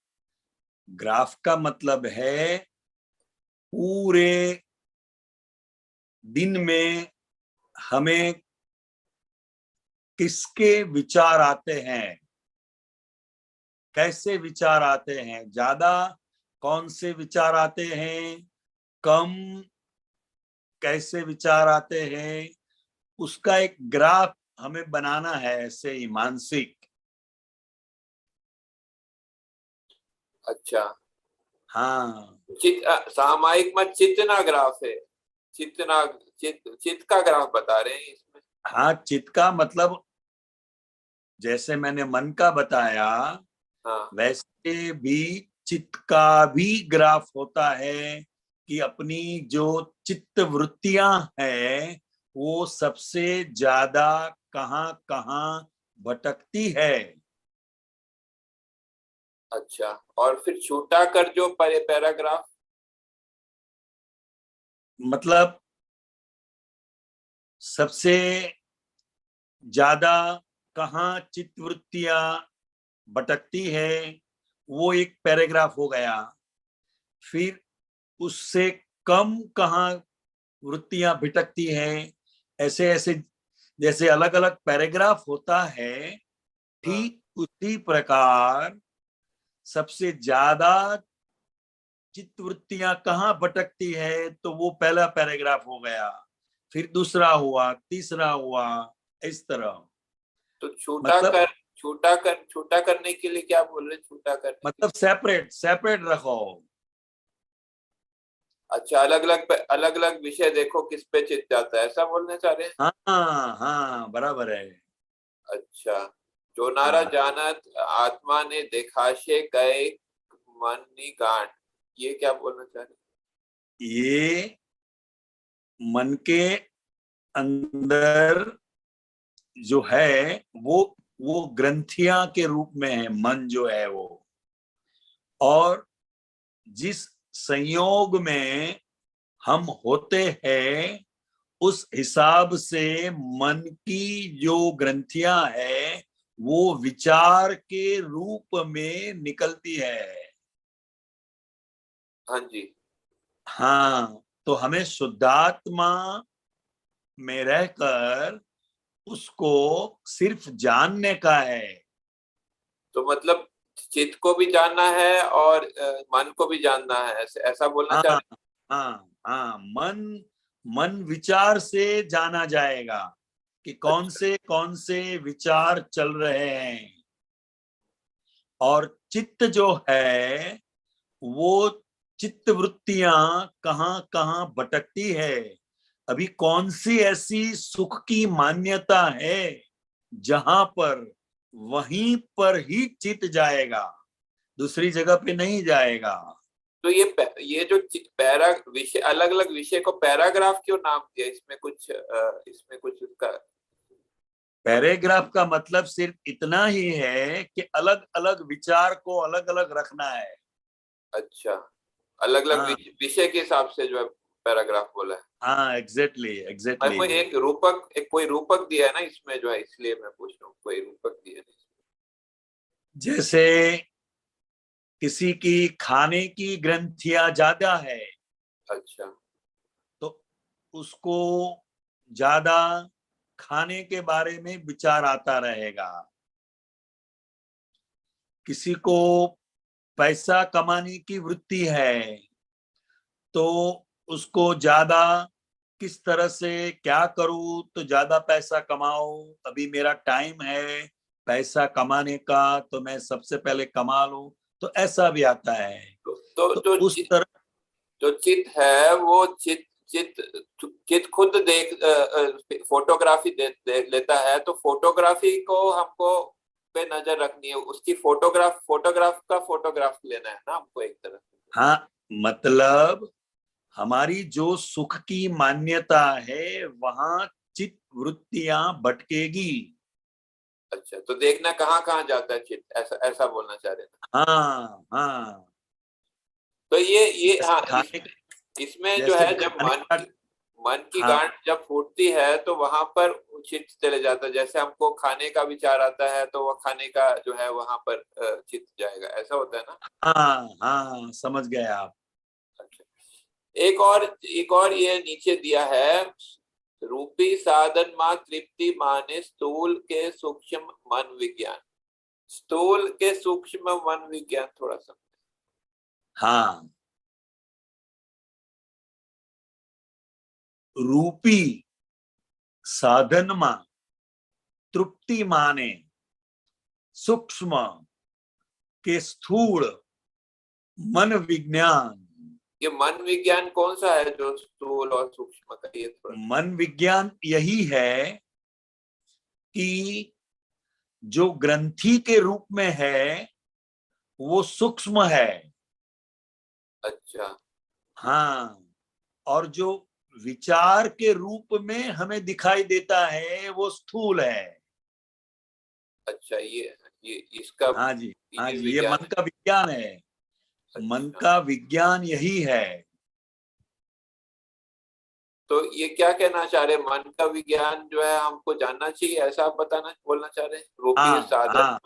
[SPEAKER 8] ग्राफ का मतलब है पूरे दिन में हमें किसके विचार आते हैं, कैसे विचार आते हैं, ज्यादा कौन से विचार आते हैं, कम कैसे विचार आते हैं, उसका एक ग्राफ हमें बनाना है, ऐसे ही मानसिक।
[SPEAKER 14] अच्छा
[SPEAKER 8] हाँ,
[SPEAKER 14] सामायिक में चित्तना ग्राफ है, चित्त का ग्राफ बता रहे हैं इसमें।
[SPEAKER 8] हाँ, चित्त का मतलब जैसे मैंने मन का बताया,
[SPEAKER 14] हाँ।
[SPEAKER 8] वैसे भी चित्त का भी ग्राफ होता है कि अपनी जो चित्त वृत्तियां हैं वो सबसे ज्यादा कहाँ कहाँ भटकती है।
[SPEAKER 14] अच्छा, और फिर छूटा कर जो पैराग्राफ
[SPEAKER 8] मतलब सबसे ज्यादा कहाँ चित्तवृत्तियां भटकती है, वो एक पैराग्राफ हो गया। फिर उससे कम कहाँ वृत्तियां भटकती हैं, ऐसे ऐसे जैसे अलग अलग पैराग्राफ होता है, ठीक उसी प्रकार सबसे ज्यादा चित्तवृत्तियां कहाँ भटकती है, तो वो पहला पैराग्राफ हो गया, फिर दूसरा हुआ, तीसरा हुआ, इस तरह।
[SPEAKER 14] तो छूटा करने के लिए क्या बोल रहे? छूटा करने
[SPEAKER 8] मतलब सेपरेट रखो।
[SPEAKER 14] अच्छा, अलग अलग विषय देखो किस पे चित्त जाता है, ऐसा बोलने चाह रहे हैं?
[SPEAKER 8] हाँ हाँ बराबर है।
[SPEAKER 14] अच्छा, जोनारा जानत आत्मा ने देखाशे कई मन नी गांठ, ये क्या बोलना चाह रहे?
[SPEAKER 8] ये मन के अंदर जो है वो ग्रंथियां के रूप में है, मन जो है वो, और जिस संयोग में हम होते हैं उस हिसाब से मन की जो ग्रंथियां है वो विचार के रूप में निकलती है।
[SPEAKER 14] हाँ जी।
[SPEAKER 8] हाँ, तो हमें शुद्धात्मा में रहकर उसको सिर्फ जानने का है।
[SPEAKER 14] तो मतलब चित्त को भी जानना है और मन को भी जानना है, ऐसा बोलना चाह रहे?
[SPEAKER 8] हाँ हाँ, मन विचार से जाना जाएगा कि कौन से विचार चल रहे हैं, और चित्त जो है वो चित्त वृत्तियां कहाँ कहाँ भटकती है। अभी कौन सी ऐसी सुख की मान्यता है जहां पर वहीं पर ही चित्त जाएगा, दूसरी जगह पे नहीं जाएगा।
[SPEAKER 14] तो ये जो पैरा विषय, अलग अलग विषय को पैराग्राफ क्यों नाम दिया? इसमें कुछ उसका
[SPEAKER 8] पैराग्राफ का मतलब सिर्फ इतना ही है कि अलग अलग विचार को अलग अलग रखना है।
[SPEAKER 14] अच्छा, अलग अलग
[SPEAKER 8] हाँ।
[SPEAKER 14] विषय के हिसाब से जो है पैराग्राफ बोला है।
[SPEAKER 8] हाँ, एग्जैक्टली।
[SPEAKER 14] कोई कोई रूपक दिया है ना इसमें जो है, इसलिए मैं पूछ रहा हूँ, कोई रूपक दिया है?
[SPEAKER 8] जैसे किसी की खाने की ग्रंथियां ज्यादा है,
[SPEAKER 14] अच्छा,
[SPEAKER 8] तो उसको ज्यादा खाने के बारे में विचार आता रहेगा। किसी को पैसा कमाने की वृत्ति है तो उसको ज्यादा किस तरह से क्या करूं तो ज्यादा पैसा कमाऊं, अभी मेरा टाइम है पैसा कमाने का तो मैं सबसे पहले कमा लूं, तो ऐसा भी आता है।
[SPEAKER 14] तो
[SPEAKER 8] उस तरह
[SPEAKER 14] जो चित्त है वो चित्त खुद फोटोग्राफी लेता है, तो फोटोग्राफी को हमको पे नजर रखनी है, उसकी फोटोग्राफ लेना है ना हमको एक तरह से।
[SPEAKER 8] हाँ, मतलब हमारी जो सुख की मान्यता है वहां चित्त वृत्तियां भटकेगी।
[SPEAKER 14] अच्छा, तो देखना कहाँ कहाँ जाता है चित्त, ऐसा बोलना चाह रहे थे?
[SPEAKER 8] हाँ हाँ।
[SPEAKER 14] तो ये हाँ, इसमें जो है जब मन की गांठ जब फूटती है तो वहां पर चित्त चले जाता है। जैसे हमको खाने का विचार आता है तो वह खाने का जो है वहां पर चित्त जाएगा, ऐसा होता है ना?
[SPEAKER 8] हाँ हाँ, समझ गए आप।
[SPEAKER 14] अच्छा, एक और ये नीचे दिया है, रूपी साधन मां तृप्ति माने स्थूल के सूक्ष्म मन विज्ञान। स्थूल के सूक्ष्म मन विज्ञान थोड़ा सा।
[SPEAKER 8] हाँ, रूपी साधन मा तृप्ति माने सूक्ष्म के स्थूल मन विज्ञान।
[SPEAKER 14] ये मन विज्ञान कौन सा है जो स्थूल और सूक्ष्म का? ये
[SPEAKER 8] मन विज्ञान यही है कि जो ग्रंथि के रूप में है वो सूक्ष्म है।
[SPEAKER 14] अच्छा,
[SPEAKER 8] हाँ, और जो विचार के रूप में हमें दिखाई देता है वो स्थूल है।
[SPEAKER 14] अच्छा, ये इसका,
[SPEAKER 8] हाँ जी, हाँ जी, ये मन का विज्ञान है। अच्छा। मन का विज्ञान यही है।
[SPEAKER 14] तो ये क्या कहना चाह रहे, मन का विज्ञान जो है हमको जानना चाहिए, ऐसा आप बोलना चाह रहे हैं? रूपी साधन।
[SPEAKER 8] हाँ,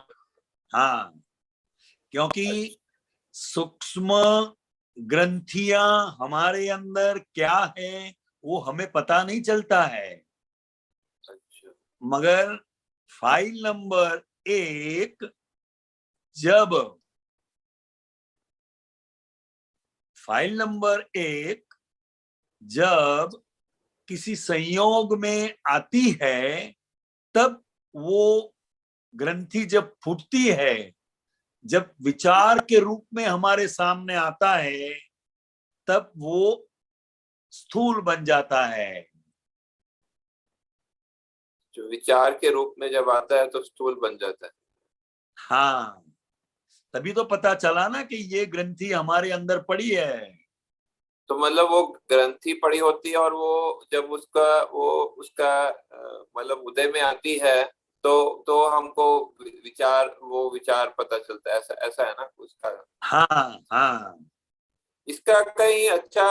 [SPEAKER 8] हाँ, क्योंकि सूक्ष्म ग्रंथियां हमारे अंदर क्या है वो हमें पता नहीं चलता है।
[SPEAKER 14] अच्छा।
[SPEAKER 8] मगर फाइल नंबर 1 जब किसी संयोग में आती है तब वो ग्रंथि जब फूटती है, जब विचार के रूप में हमारे सामने आता है तब वो स्थूल बन जाता है।
[SPEAKER 14] जो विचार के रूप में जब आता है तो स्थूल बन जाता है।
[SPEAKER 8] हाँ, तभी तो पता चला ना कि ये ग्रंथि हमारे अंदर पड़ी है।
[SPEAKER 14] तो मतलब वो ग्रंथि पड़ी होती है और वो जब उसका मतलब उदय में आती है तो हमको विचार पता चलता है, ऐसा है ना उसका।
[SPEAKER 8] हाँ हाँ,
[SPEAKER 14] इसका कहीं अच्छा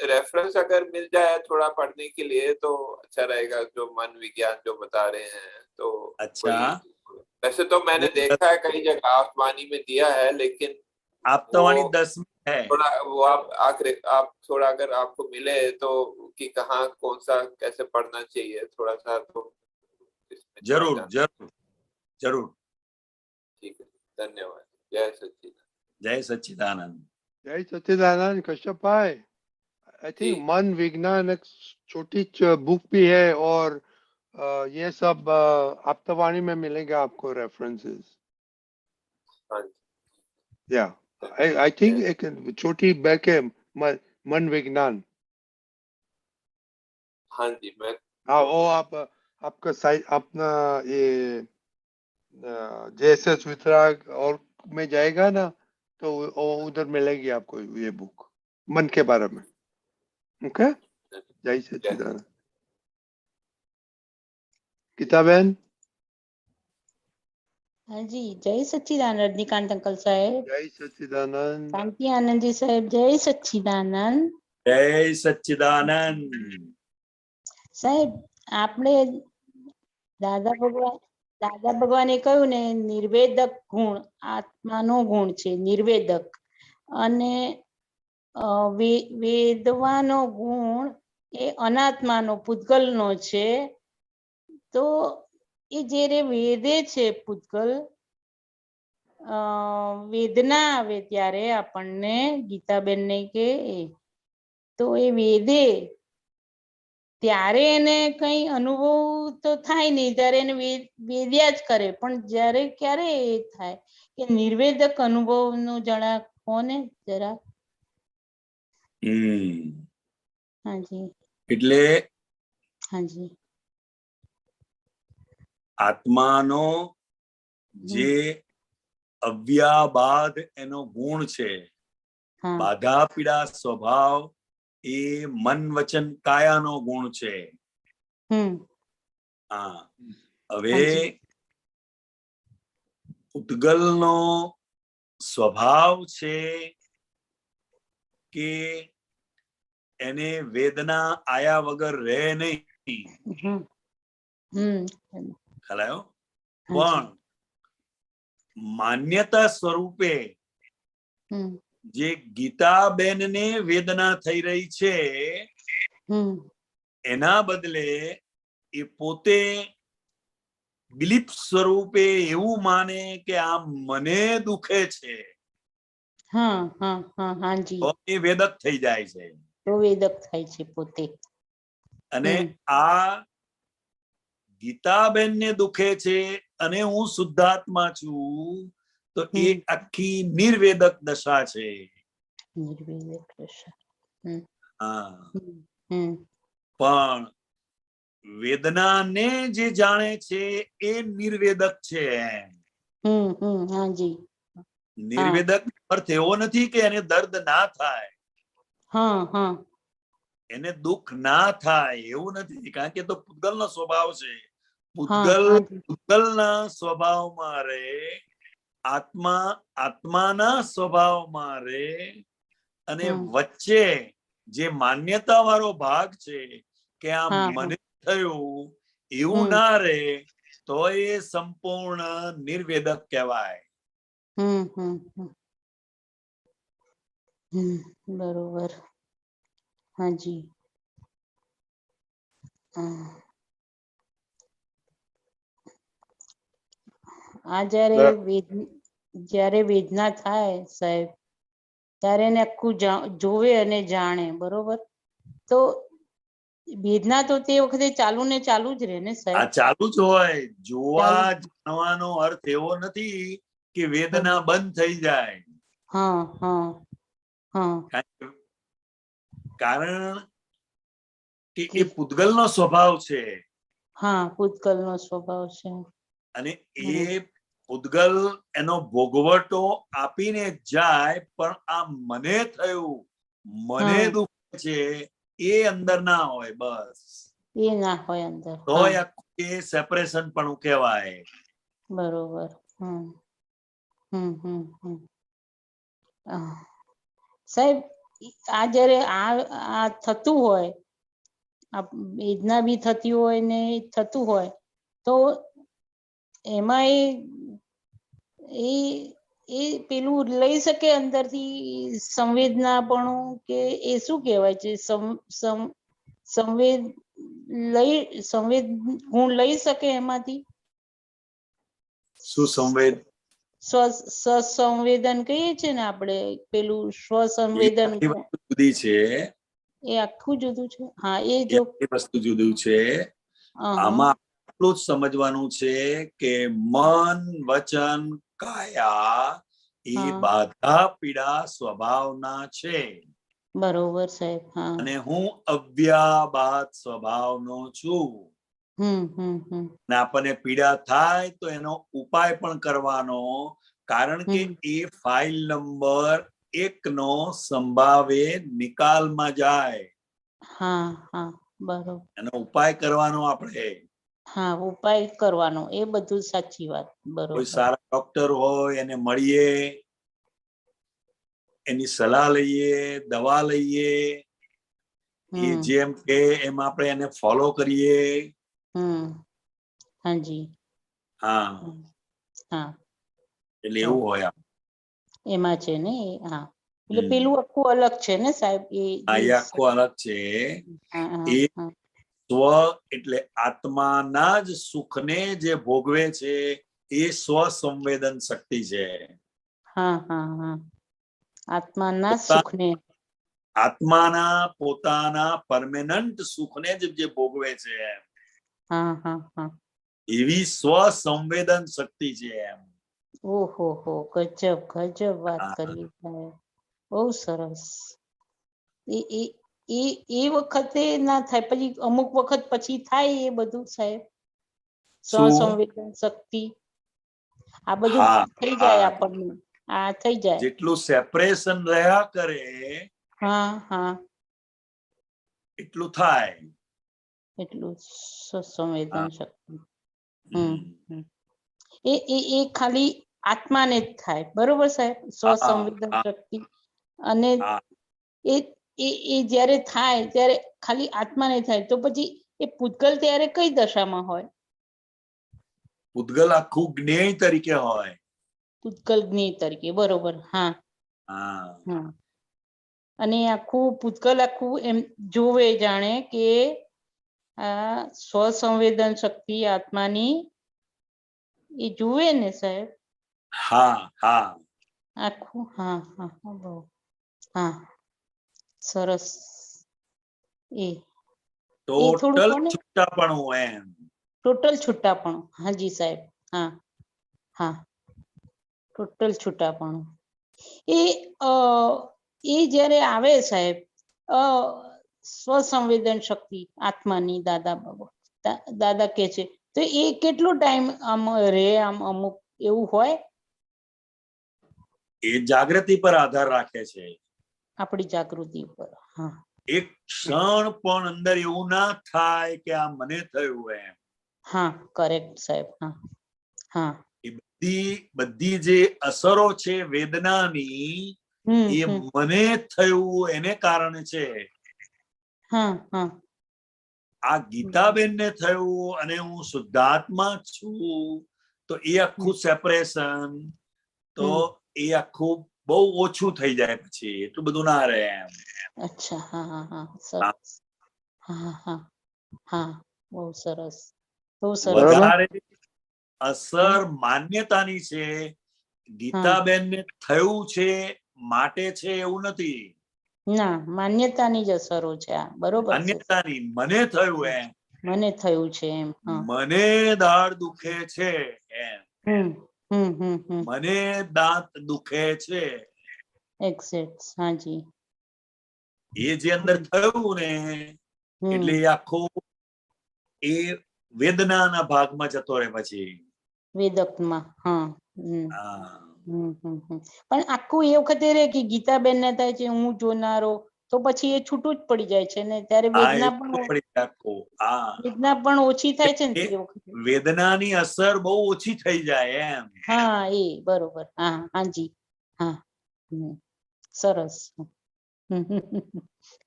[SPEAKER 14] रेफरेंस अगर मिल जाए थोड़ा पढ़ने के लिए तो अच्छा रहेगा, जो मन विज्ञान जो बता रहे हैं तो।
[SPEAKER 8] अच्छा,
[SPEAKER 14] वैसे तो मैंने देखा है कई जगह आसमानी में दिया है, लेकिन
[SPEAKER 8] आप्तवाणी 10 में है।
[SPEAKER 14] थोड़ा वो आप थोड़ा अगर आपको मिले तो कि कहाँ कौन सा कैसे पढ़ना चाहिए थोड़ा सा तो
[SPEAKER 8] जरूर जरूर जरूर।
[SPEAKER 14] ठीक है, धन्यवाद। जय सच्चिदानंद।
[SPEAKER 8] जय सच्चिदानंद।
[SPEAKER 1] जय सच्चिदानंद कश्यप भाई। आई थिंक मन विज्ञान एक छोटी बुक भी है और ये सब आप्तवाणी में मिलेगा आपको रेफरेंसेस। या आई थिंक एक छोटी बैक है मन विज्ञान।
[SPEAKER 14] हाँ जी, मैं
[SPEAKER 1] हाँ, वो आपका साइट अपना ये JSS वितराग और में जाएगा ना तो उधर मिलेगी आपको ये बुक मन के बारे में। ओके, जय सच्चिदानंद। किताबेन।
[SPEAKER 15] हाँ जी, जय सच्चिदानंद रजनीकांत अंकल साहेब।
[SPEAKER 1] जय सच्चिदानंद।
[SPEAKER 15] शांति आनंद जी साहेब, जय सच्चिदानंद।
[SPEAKER 8] जय सच्चिदानंद
[SPEAKER 15] સાહેબ આપણે દાદા ભગવાને કહ્યું ને નિર્વેદક ગુણ આત્માનો ગુણ છે નિર્વેદક, અને વેદવાનો ગુણ એ અનાત્માનો પૂતગલનો છે. તો એ જ્યારે વેદે છે પૂતગલ વેદના આવે ત્યારે આપણને ગીતાબેનને કે તો એ વેદે ત્યારે એને કઈ અનુભવ તો થાય નહીં, ત્યારે એને વેદ્યા જ કરે. પણ જ્યારે ક્યારે એ થાય કે નિર્વેદક અનુભવનું જરા કોને જરા. હાજી
[SPEAKER 8] એટલે
[SPEAKER 15] હાજી
[SPEAKER 8] આત્માનો જે અવ્યાબાદ એનો ગુણ છે, બાધા પીડા સ્વભાવ એ મન વચન કાયાનો ગુણ છે. હા, હવે ઉદ્ગલનો સ્વભાવ છે કે એને વેદના આયા વગર રહે નહીં. ખલાયો પણ માન્યતા સ્વરૂપે જે ગીતાબેન ને વેદના થઈ રહી છે એના બદલે એ પોતે બિલીફ સ્વરૂપે એવું માને કે આ મને દુખે છે, તો એ વેદક થઈ જાય છે.
[SPEAKER 15] તો વેદક થાય છે પોતે.
[SPEAKER 8] અને આ ગીતાબેન ને દુખે છે અને હું શુદ્ધાત્મા છું, તો એ આખી નિર્વેદક દશા છે.
[SPEAKER 15] નિર્વેદક દશા.
[SPEAKER 8] હા, પણ વેદનાને જે જાણે છે એ નિર્વેદક છે.
[SPEAKER 15] હાજી,
[SPEAKER 8] નિર્વેદક અર્થ એવો નથી કે એને દર્દ ના થાય, એને દુઃખ ના થાય એવું નથી, કારણ કે તો પૂતગલનો સ્વભાવ છે. પૂતગલના સ્વભાવમાં રહે, આત્માના સ્વભાવમાં રહે, અને વચ્ચે જે માન્યતા વાળો ભાગ છે કે આ મને થયું એવું ના રહે, તો એ સંપૂર્ણ નિર્વેદક કહેવાય.
[SPEAKER 15] બરોબર. હાજી. આ જ્યારે વેદના થાય સાહેબ ત્યારે એને આખું જોવે અને જાણે. બરોબર. તો વેદના તો તે વખતે ચાલુ ને ચાલુ જ રહે ને સાહેબ.
[SPEAKER 8] આ ચાલુ જ હોય. જોવા જાણવાનો અર્થ એવો નથી કે વેદના બંધ થઈ જાય. કારણ કે એ પૂતગલનો સ્વભાવ છે.
[SPEAKER 15] પૂતગલનો સ્વભાવ છે.
[SPEAKER 8] અને એ પૂતગલ એનો ભોગવટો આપીને જાય, પણ આ મને થયું, મને દુઃખ છે એ અંદર ના હોય. બસ
[SPEAKER 15] એ ના હોય અંદર,
[SPEAKER 8] તો એ સેપરેશન પણ કહેવાય.
[SPEAKER 15] બરોબર. સાહેબ, આ જયારે આ થતું હોય, વેદના બી થતી હોય ને થતું હોય, તો એમાં એ પેલું લઈ શકે અંદરથી સંવેદના પણ, કે એ શું કહેવાય છે, સંવેદ ગુણ લઈ શકે એમાંથી?
[SPEAKER 8] શું સંવેદ?
[SPEAKER 15] સ્વસંવેદન કહીએ છીએ ને આપણે, પેલું સ્વસંવેદન
[SPEAKER 8] જુદી છે,
[SPEAKER 15] એ આખું જુદું છે. હા, એ જો
[SPEAKER 8] વસ્તુ જુદું છે. આમાં એટલું જ સમજવાનું છે કે મન, વચન, કાયા એ બાધા પીડા સ્વભાવના છે.
[SPEAKER 15] બરોબર સાહેબ.
[SPEAKER 8] અને હું અવ્યાબાદ સ્વભાવનો છું. ને આપણને પીડા થાય તો એનો ઉપાય પણ કરવાનો, કારણ કે એ ફાઇલ નંબર 1 નો સંભાવે નિકાલમાં જાય.
[SPEAKER 15] બરોબર.
[SPEAKER 8] એનો ઉપાય કરવાનો આપણે.
[SPEAKER 15] ઉપાય કરવાનો, એ બધું સાચી વાત. બરોબર.
[SPEAKER 8] કોઈ સારા ડોક્ટર હોય એને મળીએ, એની સલાહ લઈએ, દવા લઈએ, એ જેમ કે એમ આપણે એને ફોલો કરીએ.
[SPEAKER 15] હાજી.
[SPEAKER 8] એટલે એવું હોય
[SPEAKER 15] એમાં છે ને. એટલે પેલું આખું અલગ છે ને સાહેબ. એ
[SPEAKER 8] આખું અલગ છે. એ સ્વ એટલે આત્માના જ સુખને જે ભોગવે છે એ સ્વસંવેદન શક્તિ છે.
[SPEAKER 15] આત્માના સુખને,
[SPEAKER 8] આત્માના પોતાના પરમેનન્ટ સુખને જ જે ભોગવે છે એવી સ્વસંવેદન શક્તિ છે એમ.
[SPEAKER 15] ઓહો, ગજબ ગજબ વાત કરી, બહુ સરસ. એ વખતે ના થાય, પછી અમુક વખત પછી થાય એ બધું સાહેબ, સ્વસંવેદન શક્તિ આ બધું થઈ જાય આપણને. આ થઈ જાય
[SPEAKER 8] જેટલું સેપરેશન રહ્યા કરે એટલું થાય,
[SPEAKER 15] એટલું સંવેદન શક્તિ. એ ખાલી આત્માને જ થાય, બરોબર સાહેબ, સ્વસંવેદન શક્તિ. અને એ જયારે થાય ત્યારે ખાલી આત્માને થાય, તો પછી એ પૂતગલ ત્યારે કઈ દશામાં હોય?
[SPEAKER 8] પૂતગલ આખું જ્ઞેય તરીકે હોય.
[SPEAKER 15] પૂતગલ જ્ઞેય તરીકે, બરોબર. અને આખું પૂતગલ આખું એમ જોવે, જાણે કે આ સ્વસંવેદન શક્તિ આત્માની એ જુએ ને સાહેબ. આખું. સરસ. એ
[SPEAKER 8] ટોટલ છૂટાપણું એમ.
[SPEAKER 15] ટોટલ છૂટાપણું. હાજી સાહેબ. ટોટલ છૂટાપણું. એ જયારે આવે સાહેબ, સ્વસંવેદન શક્તિ આત્માની, દાદા કે છે, તો એ કેટલો ટાઈમ આમ રે, આમ અમુક એવું હોય?
[SPEAKER 8] એ જાગૃતિ પર આધાર રાખે છે,
[SPEAKER 15] આપણી જાગૃતિ ઉપર.
[SPEAKER 8] એક ક્ષણ પણ અંદર એવું ના થાય કે આ મને થયું એમ.
[SPEAKER 15] કરેક્ટ સાહેબ.
[SPEAKER 8] બધી જે અસરો છે વેદનાની, એ મને થયું એને કારણે છે. આ ગીતાબેનને થયું અને હું શુદ્ધાત્મા છું, તો એ આખું સેપરેશન, તો એ આખું બહુ ઓછું થઈ જાય, પછી એટલું બધું ના રહે એમ.
[SPEAKER 15] અચ્છા. બહુ સરસ.
[SPEAKER 8] વધારે અસર માન્યતાની છે. ગીતાબેનને થયું છે માટે છે એવું નથી.
[SPEAKER 15] ના, માન્યતાની જ અસરો છે આ. બરોબર.
[SPEAKER 8] માન્યતાની. મને થયું એમ.
[SPEAKER 15] મને થયું છે એમ.
[SPEAKER 8] મને દાઢ દુખે છે એમ. મને દાંત દુખે છે.
[SPEAKER 15] એક્ઝેક્ટ. હાજી.
[SPEAKER 8] એ જે અંદર થયું ને, એટલે આખું એ વેદનાના ભાગમાં જતો રહે પછી.
[SPEAKER 15] વેદકમાં હા
[SPEAKER 8] હા
[SPEAKER 15] પણ આખું એ વખતે રે કે ગીતાબેન ને થાય છે હું જોનારો, તો પછી એ છૂટું જ પડી જાય છે ને, ત્યારે વેદના પણ ઓછી થાય છે ને તે વખતે.
[SPEAKER 8] વેદનાની અસર બહુ ઓછી થઈ જાય એમ.
[SPEAKER 15] હા એ બરોબર. હા હાજી હા સરસ.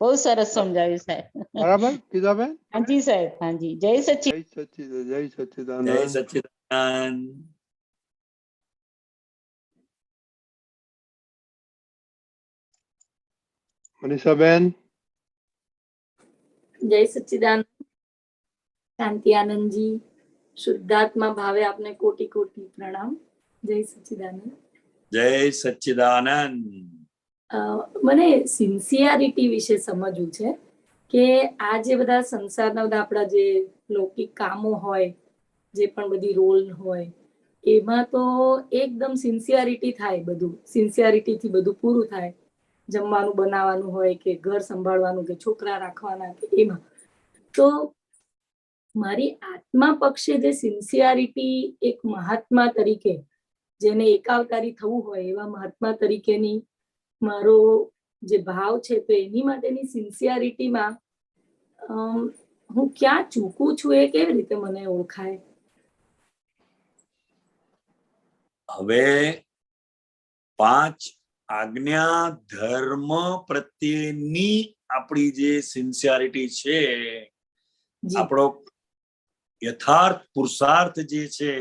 [SPEAKER 15] બહુ સરસ સમજાવ્યું સાહેબ.
[SPEAKER 1] બરાબર ગીતાબેન?
[SPEAKER 15] હાજી સાહેબ હાજી. જય સચ્ચિદાનંદ.
[SPEAKER 1] જય સચ્ચિદાનંદ.
[SPEAKER 8] જય સચ્ચિદાનંદ.
[SPEAKER 1] મનીષાબેન?
[SPEAKER 16] જય સચ્ચિદાનંદ. શાંતિ આનંદજી, શુદ્ધાત્મા ભાવે આપને કોટી કોટી પ્રણામ. જય સચ્ચિદાનંદ.
[SPEAKER 8] જય સચ્ચિદાનંદ.
[SPEAKER 16] મને સિન્સિયરિટી વિશે સમજવું છે કે આ જે બધા સંસારના બધા આપણા જે લૌકિક કામો હોય, જે પણ બધી રોલ હોય, એમાં તો એકદમ સિન્સિયરિટી થાય, બધું સિન્સિયરિટીથી બધું પૂરું થાય. જમવાનું બનાવવાનું હોય કે ઘર સંભાળવાનું કે છોકરા રાખવાના કે એમાં. તો મારી આત્મા પક્ષે જે સિન્સિયરિટી એક મહાત્મા તરીકે, જેને એકાવતારી થવું હોય એવા મહાત્મા તરીકેની મારો જે ભાવ છે, તો એની માટેની સિન્સિયરિટીમાં હું ક્યાં ચૂકું છું એ કેવી રીતે મને ઓળખાય?
[SPEAKER 8] હવે 5 આજ્ઞા ધર્મ પ્રત્યેની આપણી જે સિન્સિયરિટી છે, આપણો યથાર્થ પુરુષાર્થ જે છે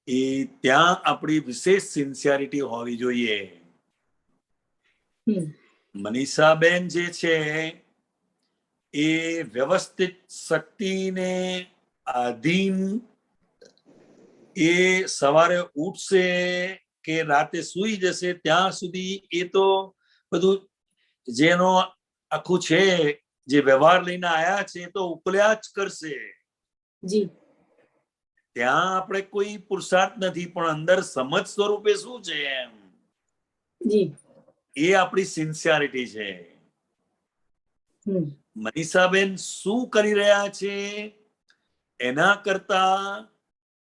[SPEAKER 8] એ ત્યાં આપણી વિશેષ સિન્સિયરિટી હોવી જોઈએ. મનીષાબેન જે છે એ વ્યવસ્થિત શક્તિને આધીન એ સવારે ઉઠશે કે રાતે સૂઈ જશે ત્યાં સુધી એ તો બધું જેનો આખું છે, જે વ્યવહાર લઈને આયા છે તો ઉકલ્યા જ કરશે.
[SPEAKER 16] જી.
[SPEAKER 8] ત્યાં આપણે કોઈ પુરુષાર્થ નથી, પણ અંદર સમજ સ્વરૂપે શું છે એમ
[SPEAKER 16] જી,
[SPEAKER 8] એ આપણી સિન્સિયરિટી છે. મનીષાબેન શું કરી રહ્યા છે એના કરતા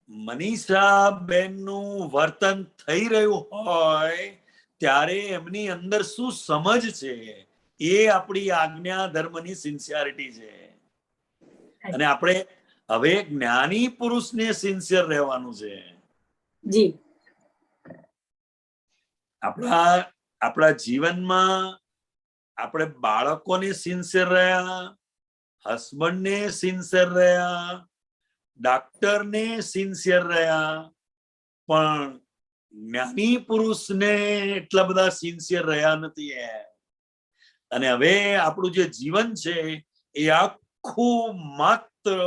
[SPEAKER 8] મનીષાબેનનું વર્તન થઈ રહ્યું હોય ત્યારે એમની અંદર શું સમજ છે એ આપણી આજ્ઞા ધર્મની સિન્સિયરિટી છે. અને આપણે હવે જ્ઞાની પુરુષને સિન્સિયર રહેવાનું છે.
[SPEAKER 16] જી.
[SPEAKER 8] આપણા જીવનમાં આપણે બાળકોને સિન્સિયર રહ્યા, હસબન્ડને સિન્સિયર રહ્યા, ડાક્ટરને સિન્સિયર રહ્યા, પણ જ્ઞાની પુરુષને એટલા બધા સિન્સિયર રહ્યા નથી. અને હવે આપણું જે જીવન છે એ આખું માત્ર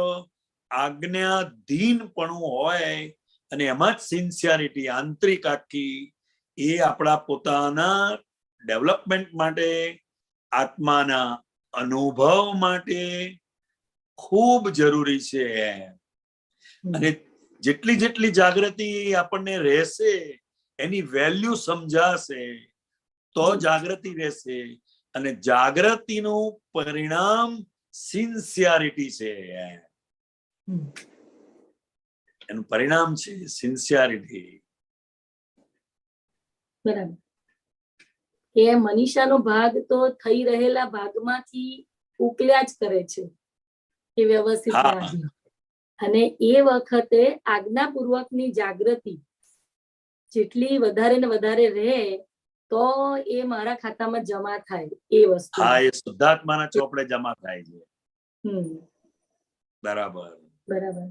[SPEAKER 8] આજ્ઞાધીનપણું હોય અને એમાં જ સિન્સિયરિટી આંતરિક આખી એ આપણા પોતાના ડેવલપમેન્ટ માટે, આત્માના અનુભવ માટે ખૂબ જરૂરી છે. અને જેટલી જેટલી જાગૃતિ આપણને રહેશે એની વેલ્યુ સમજાશે તો જાગૃતિ રહેશે, અને જાગૃતિનું પરિણામ સિન્સિયરિટી છે. એનું પરિણામ છે સિન્સિયરિટી.
[SPEAKER 16] બરાબર. એ મનીષાનો ભાગ તો થઈ રહેલા ભાગમાંથી ઉકલ્યા જ કરે છે એ વ્યવસ્થિત નથી. અને એ વખતે આજ્ઞાપૂર્વકની જાગૃતિ જેટલી વધારે ને વધારે રહે તો એ મારા ખાતામાં જમા થાય એ વસ્તુ.
[SPEAKER 8] હા, એ શુદ્ધાત્માના ચોપડે જમા થાય છે. બરાબર
[SPEAKER 16] બરાબર.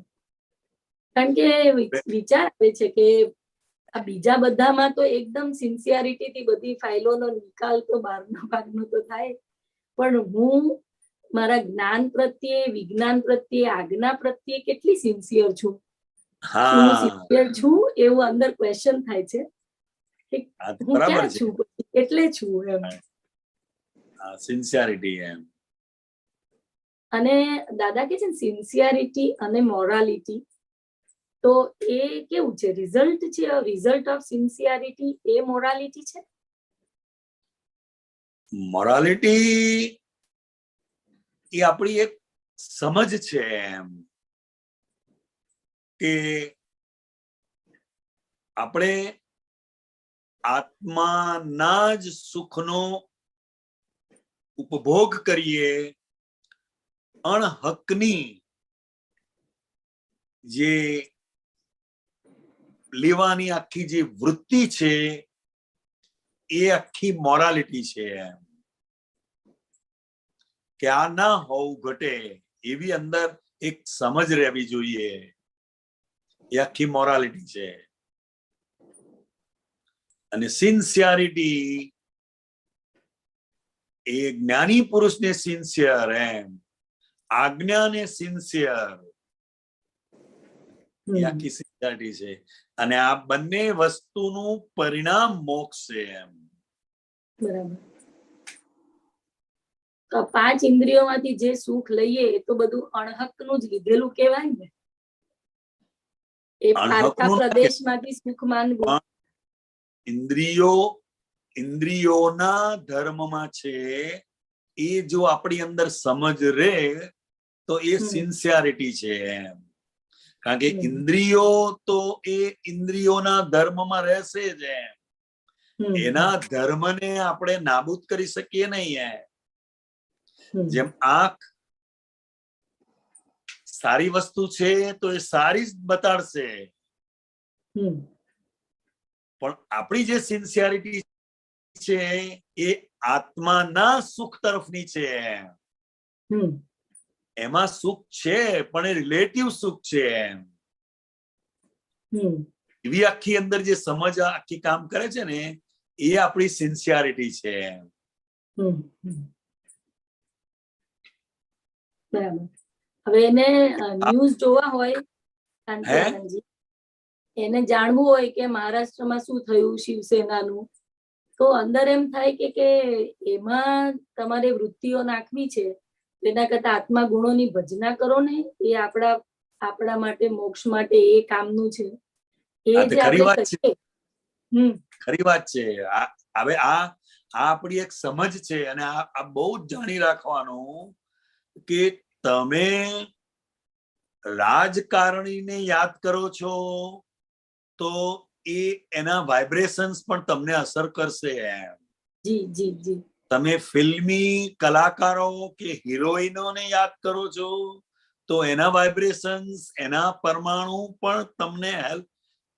[SPEAKER 16] કારણ કે વિચાર આવે છે કે આ બીજા બધામાં તો એકદમ સિન્સિયરિટી થી બધી ફાઇલોનો નિકાલ તો બહારના ભાગનો તો થાય, પણ હું મારા જ્ઞાન પ્રત્યે, વિજ્ઞાન પ્રત્યે, આજ્ઞા પ્રત્યે કેટલી સિન્સિયર છું? હું સિન્સિયર છું એવું અંદર ક્વેશ્ચન થાય છે. હું ક્યાં છું એટલે છું એમ
[SPEAKER 8] સિન્સિયરિટી એમ.
[SPEAKER 16] અને દાદા કે છે ને સિન્સિયરિટી અને મોરાલિટી, તો એ કેવું છે? રિઝલ્ટ છે, result of sincerity A morality છે.
[SPEAKER 8] મોરાલિટી એ આપણી એક સમજ છે એમ કે આપણે આત્માના જ સુખનો ઉપભોગ કરીએ, અણહકની જે લેવાની આખી જે વૃત્તિ છે એ આખી મોરાલિટી છે, કે આ ના હોવું ઘટે એવી અંદર એક સમજ રહેવી જોઈએ, એ આખી મોરાલિટી છે. અને સિન્સિયરિટી એ જ્ઞાની પુરુષને સિન્સિયર, એમ આજ્ઞાને સિન્સિયર, એ આખી સિન્સિયરિટી છે. અને આ બંને વસ્તુનું પરિણામ મોક્ષ છે એમ.
[SPEAKER 16] બરાબર. તો 5 ઇન્દ્રિયોમાંથી જે સુખ લઈએ એ તો બધું અણહકનું જ લીધેલું કહેવાય ને. એ પારકા પ્રદેશમાંથી સુખ માનવું
[SPEAKER 8] ઇન્દ્રિયોના ધર્મમાં છે, એ જો આપણી અંદર સમજ રહે તો એ સિન્સિયરિટી છે એમ. કારણ કે ઇન્દ્રિયો તો એ ઇન્દ્રિયોના ધર્મમાં રહેશે જ એમ. એના ધર્મને આપણે નાબૂદ કરી શકીએ નહીં એમ. જેમ આંખ સારી વસ્તુ છે તો એ સારી જ બતાડશે, પણ આપણી જે સિન્સિયરિટી છે એ આત્માના સુખ તરફની છે. એમાં સુખ છે પણ એ રિલેટિવ સુખ છે એમ. એવી આખી અંદર જે સમજ આખી કામ કરે છે ને એ આપણી સિન્સિયરિટી છે.
[SPEAKER 16] બરાબર. હવે એને ન્યૂઝ જોવા હોય, એને જાણવું હોય કે મહારાષ્ટ્રમાં શું થયું શિવસેનાનું, તો અંદર એમ થાય કે એમાં તમારે વૃત્તિઓ નાખવી છે, એના કરતા આત્મા ગુણોની ભજના કરો ને, એ આપણા માટે મોક્ષ માટે એ કામનું છે. એ જે
[SPEAKER 8] ખરી વાત છે. હવે આ આપણી એક સમજ છે, અને આ બહુ જ જાણી રાખવાનું કે તમે રાજકારણીને યાદ કરો છો તો એના વાઇબ્રેશન્સ પણ તમને અસર કરશે એમ. તમે ફિલ્મી કલાકારો કે હિરોઈનોને યાદ કરો છો તો એના વાઇબ્રેશન્સ, એના પરમાણુ પણ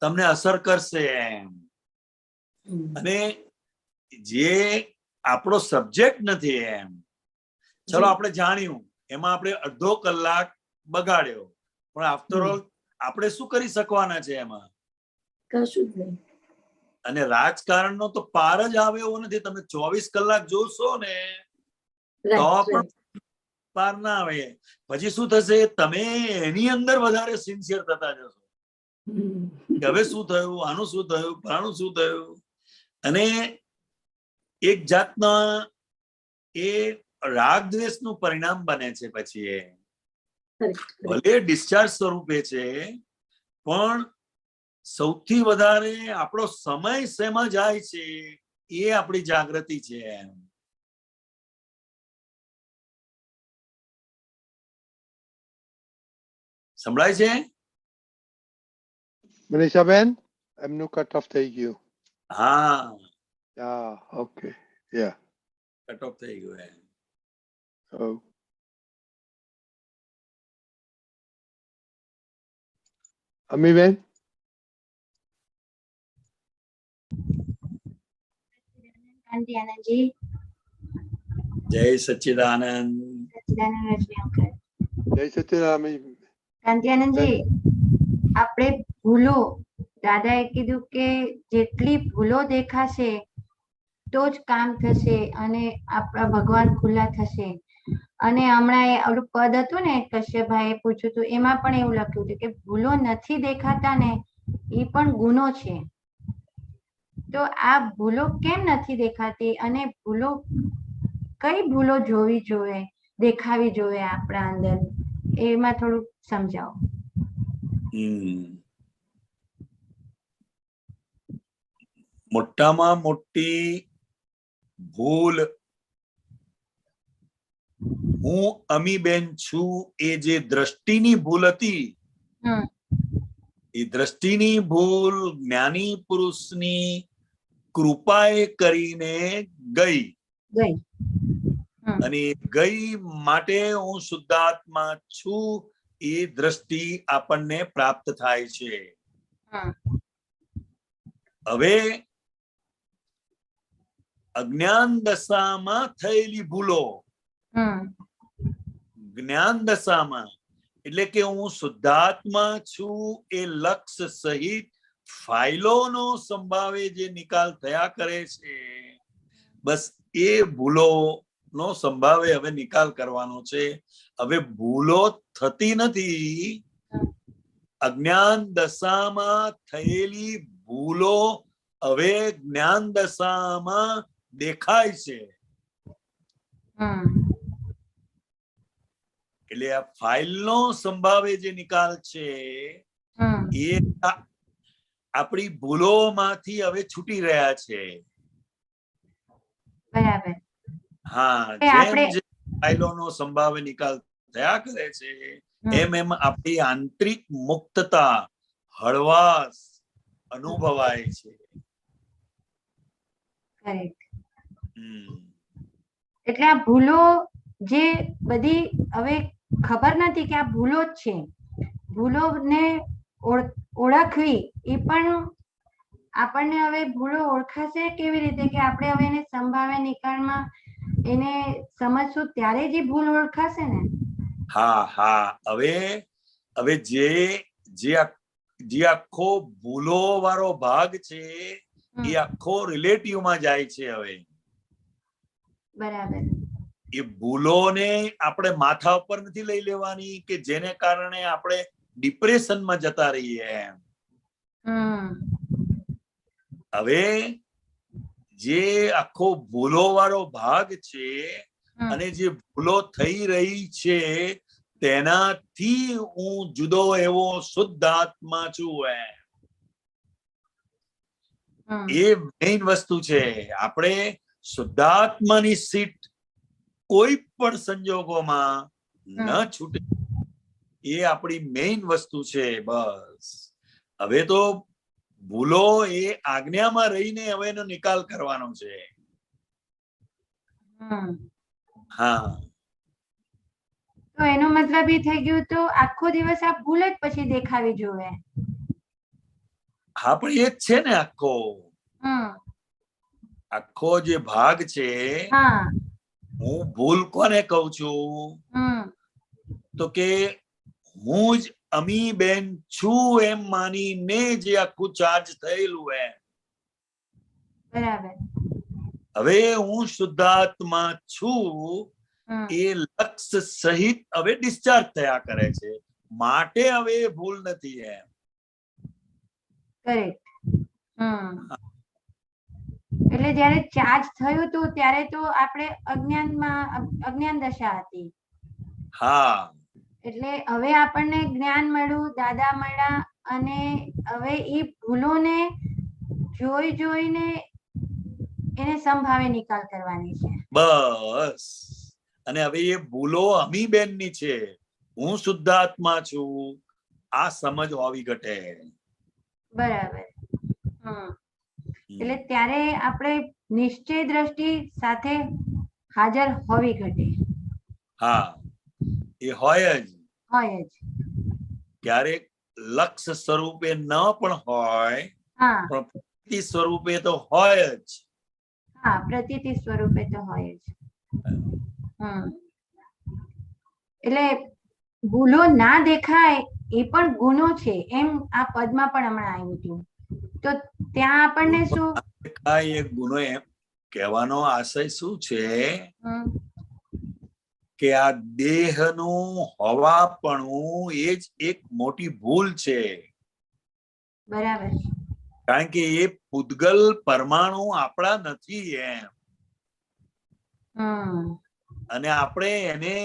[SPEAKER 8] તમને અસર કરશે એમ. અને જે આપણો સબ્જેક્ટ નથી એમ, ચલો આપણે જાણ્યું, એમાં આપણે અડધો કલાક બગાડ્યો, પણ આફ્ટર ઓલ આપણે શું કરી શકવાના છે એમાં?
[SPEAKER 16] કશું જ નહીં.
[SPEAKER 8] અને રાજકારણનો તો પાર જ આવે એવો નથી. તમે 24 કલાક જોશો ને તો પણ પાર ના આવે. પછી શું થશે? તમે એની અંદર વધારે સિન્સિયર થતા જશો. હવે શું થયું, આનું શું થયું, આનું શું થયું. અને એક જાતના એ રાગ દ્વેષનું પરિણામ બને છે. પછી એ ભલે ડિસ્ચાર્જ સ્વરૂપે છે, પણ સૌથી વધારે આપણો સમય શેમાં જાય છે એ આપણી જાગૃતિ છે. સંભળાય છે?
[SPEAKER 1] મનીષાબેન, એમનું કટ ઓફ થઈ ગયું.
[SPEAKER 8] હા,
[SPEAKER 1] ઓકે, યા
[SPEAKER 8] કટ ઓફ થઈ ગયું.
[SPEAKER 1] અમીબેન,
[SPEAKER 8] જય સચ્ચિદાનંદ.
[SPEAKER 1] જય સચ્ચિદાનંદ.
[SPEAKER 17] કાંતિયાનંદજી, આપણે ભૂલો, દાદાએ કીધું કે જેટલી ભૂલો દેખાશે તો જ કામ થશે અને આપણા ભગવાન ખુલ્લા થશે. અને હમણાં એ ઓલું પદ હતું ને, કશ્યપભાઈએ પૂછ્યું હતું, એમાં પણ એવું લખ્યું હતું કે ભૂલો નથી દેખાતા ને એ પણ ગુનો છે. તો આ ભૂલો કેમ નથી દેખાતી, અને ભૂલો કઈ ભૂલો જોવી જોઈએ, દેખાવી જોઈએ આપણા અંદર, એમાં થોડું સમજાવો.
[SPEAKER 8] મોટામાં મોટી ભૂલ હું અમીબેન છું એ જે દ્રષ્ટિની ભૂલ હતી એ દ્રષ્ટિની ભૂલ જ્ઞાની પુરુષની કૃપાએ કરીને ગઈ અને ગઈ માટે હું શુદ્ધાત્મા છું એ દ્રષ્ટિ આપણને પ્રાપ્ત થાય છે. હવે અજ્ઞાન દશામાં થયેલી ભૂલો જ્ઞાન દશામાં એટલે કે હું શુદ્ધાત્મા છું એ લક્ષ્ય સહિત ફાઇલોનો સંભાવે જે નિકાલ થયા કરે છે, બસ એ ભૂલો નો સંભાવે હવે નિકાલ કરવાનો છે. હવે ભૂલો થતી નથી. અજ્ઞાન દશામાં થયેલી ભૂલો હવે જ્ઞાન દશામાં દેખાય છે. એટલે આ ફાઇલનો સંભાવે જે નિકાલ છે એ આપણી ભૂલોમાંથી હવે છૂટી રહ્યા છે.
[SPEAKER 17] બરાબર.
[SPEAKER 8] હા, જેમ જેમ ફાઇલોનો સંભાવે નિકાલ થયા કરે છે એમ એમ આપણી આંતરિક મુક્તતા હળવાશ અનુભવાય છે.
[SPEAKER 17] એટલે આ ભૂલો જે બધી હવે ખબર નથી કે આ ભૂલો જ છે, ભૂલોને ઓળખવી એ પણ આપણને હવે ભૂલો ઓળખાશે કેવી રીતે કે આપણે હવે એને સંભાવે નિકાલમાં એને સમજશું ત્યારે જ ભૂલ ઓળખાશે ને.
[SPEAKER 8] હા હા, હવે જે આખો ભૂલો વાળો ભાગ છે એ આખો રિલેટિવ માં જાય છે. હવે
[SPEAKER 17] બરાબર.
[SPEAKER 8] એ ભૂલોને આપણે માથા ઉપર નથી લઈ લેવાની કે જેને કારણે આપણે ડિપ્રેશનમાં જતા રહીએ એમ. હવે જે આખો ભૂલો વાળો ભાગ છે અને જે ભૂલો થઈ રહી છે તેનાથી હું જુદો એવો શુદ્ધ આત્મા છું એ મેઇન વસ્તુ છે. આપણે શુદ્ધાત્માની સીટ કોઈ પણ સંજોગોમાં ન છૂટે એ આપણી મેઇન વસ્તુ છે. બસ હવે તો ભૂલો એ આજ્ઞામાં રહીને હવે એનો નિકાલ કરવાનો છે. હા,
[SPEAKER 17] તો એનો મતલબ એ થઈ ગયું તો આખો દિવસ આ ભૂલ જ પછી દેખાવી જોવે.
[SPEAKER 8] હા, પણ એ જ છે ને આખો જે ભાગ છે. હું ભૂલ કોને કહું છું તો કે હું જ અમી બેન છું એમ માનીને જે આખું ચાર્જ થયેલું હે.
[SPEAKER 17] બરાબર.
[SPEAKER 8] હવે હું શુદ્ધાત્મા છું એ લક્ષ્ય સહિત હવે ડિસ્ચાર્જ થયા કરે છે માટે હવે ભૂલ નથી એમ.
[SPEAKER 17] કરેક્ટ. એટલે જયારે ચાર્જ થયું હતું ત્યારે તો આપણે અજ્ઞાન દશા હતી.
[SPEAKER 8] હા,
[SPEAKER 17] એટલે હવે આપણને જ્ઞાન મળ્યું, દાદા મળ્યા અને હવે એ ભૂલોને જોઈને એને સંભાવે નિકાલ કરવાની છે.
[SPEAKER 8] બસ. અને હવે એ ભૂલો અમી બેન ની છે, હું શુદ્ધાત્મા છું આ સમજ હોવી ઘટે.
[SPEAKER 17] બરાબર. એટલે ત્યારે આપણે નિશ્ચય દ્રષ્ટિ સાથે હાજર હોવી ઘટે.
[SPEAKER 8] હા, એ હોય જ. ક્યારેક લક્ષ્ય સ્વરૂપે ન પણ હોય પણ પ્રતિ સ્વરૂપે તો હોય જ.
[SPEAKER 17] હા, પ્રતીતિ સ્વરૂપે તો હોય જ. એટલે ભૂલો ના દેખાય એ પણ ગુનો છે એમ આ પદમાં પણ હમણાં આવ્યું હતું. તો ત્યાં આપણને શું
[SPEAKER 8] એક ગુનો એમ કહેવાનો આશય શું છે કે આ દેહનું હોવાપણું એ જ એક મોટી ભૂલ છે.
[SPEAKER 17] બરાબર.
[SPEAKER 8] કારણ કે એ પૂતગલ પરમાણુ આપણા નથી એમ. અને આપણે એને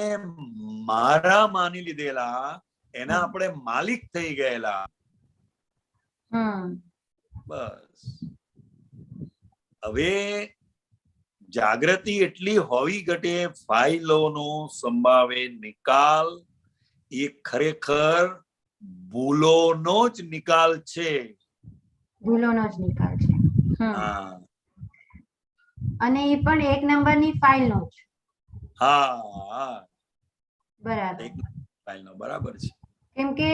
[SPEAKER 8] મારા માની લીધેલા, એના આપણે માલિક થઈ ગયેલા. બસ હવે જાગૃતિ એટલી હોવી ઘટે ફાઇલોનો સંભાવે નિકાલ એ ખરેખર ભૂલોનો જ નિકાલ છે.
[SPEAKER 17] ભૂલોનો જ નિકાલ છે.
[SPEAKER 8] હા
[SPEAKER 17] અને એ પણ 1 નંબરની ફાઇલનો જ.
[SPEAKER 8] હા
[SPEAKER 17] બરાબર.
[SPEAKER 8] ફાઇલનો બરાબર છે.
[SPEAKER 17] કેમ કે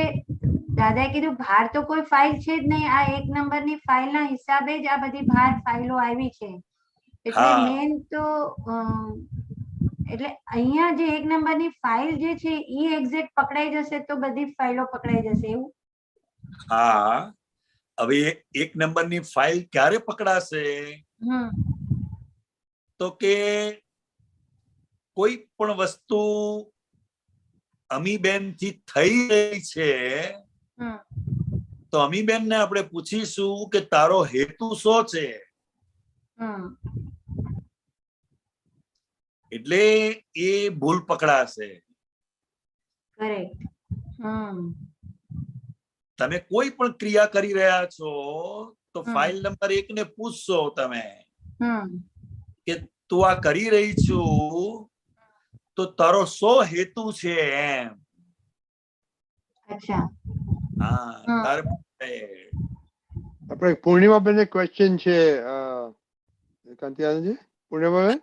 [SPEAKER 17] દાદાએ કીધું બહાર તો કોઈ ફાઇલ છે જ નહીં, આ 1 નંબરની ફાઇલના હિસાબે જ આ બધી બહાર ફાઇલો આવી છે. એટલે મેન તો એટલે અહીંયા જે 1 નંબરની ફાઇલ જે છે એ એક્ઝેક્ટ પકડાઈ જશે તો બધી ફાઇલો પકડાઈ જશે એવું.
[SPEAKER 8] હા હવે 1 નંબરની ફાઇલ ક્યારે પકડાશે? તો કે કોઈ પણ વસ્તુ અમીબેન થી થઈ રહી છે તો અમીબેન ને આપણે પૂછીશું કે તારો હેતુ શું છે, એટલે એ ભૂલ પકડાશે.
[SPEAKER 17] કરેક્ટ.
[SPEAKER 8] તમે કોઈ પણ ક્રિયા કરી રહ્યા છો તો ફાઇલ નંબર 1 ને પૂછશો તમે કે તું આ કરી રહી છું તો તારો શો હેતુ છે એમ.
[SPEAKER 17] અચ્છા.
[SPEAKER 8] હા
[SPEAKER 1] આપણે પૂર્ણિમાબેન એક ક્વેશ્ચન છે કાંતિયાનંદજી. પૂર્ણિમાબેન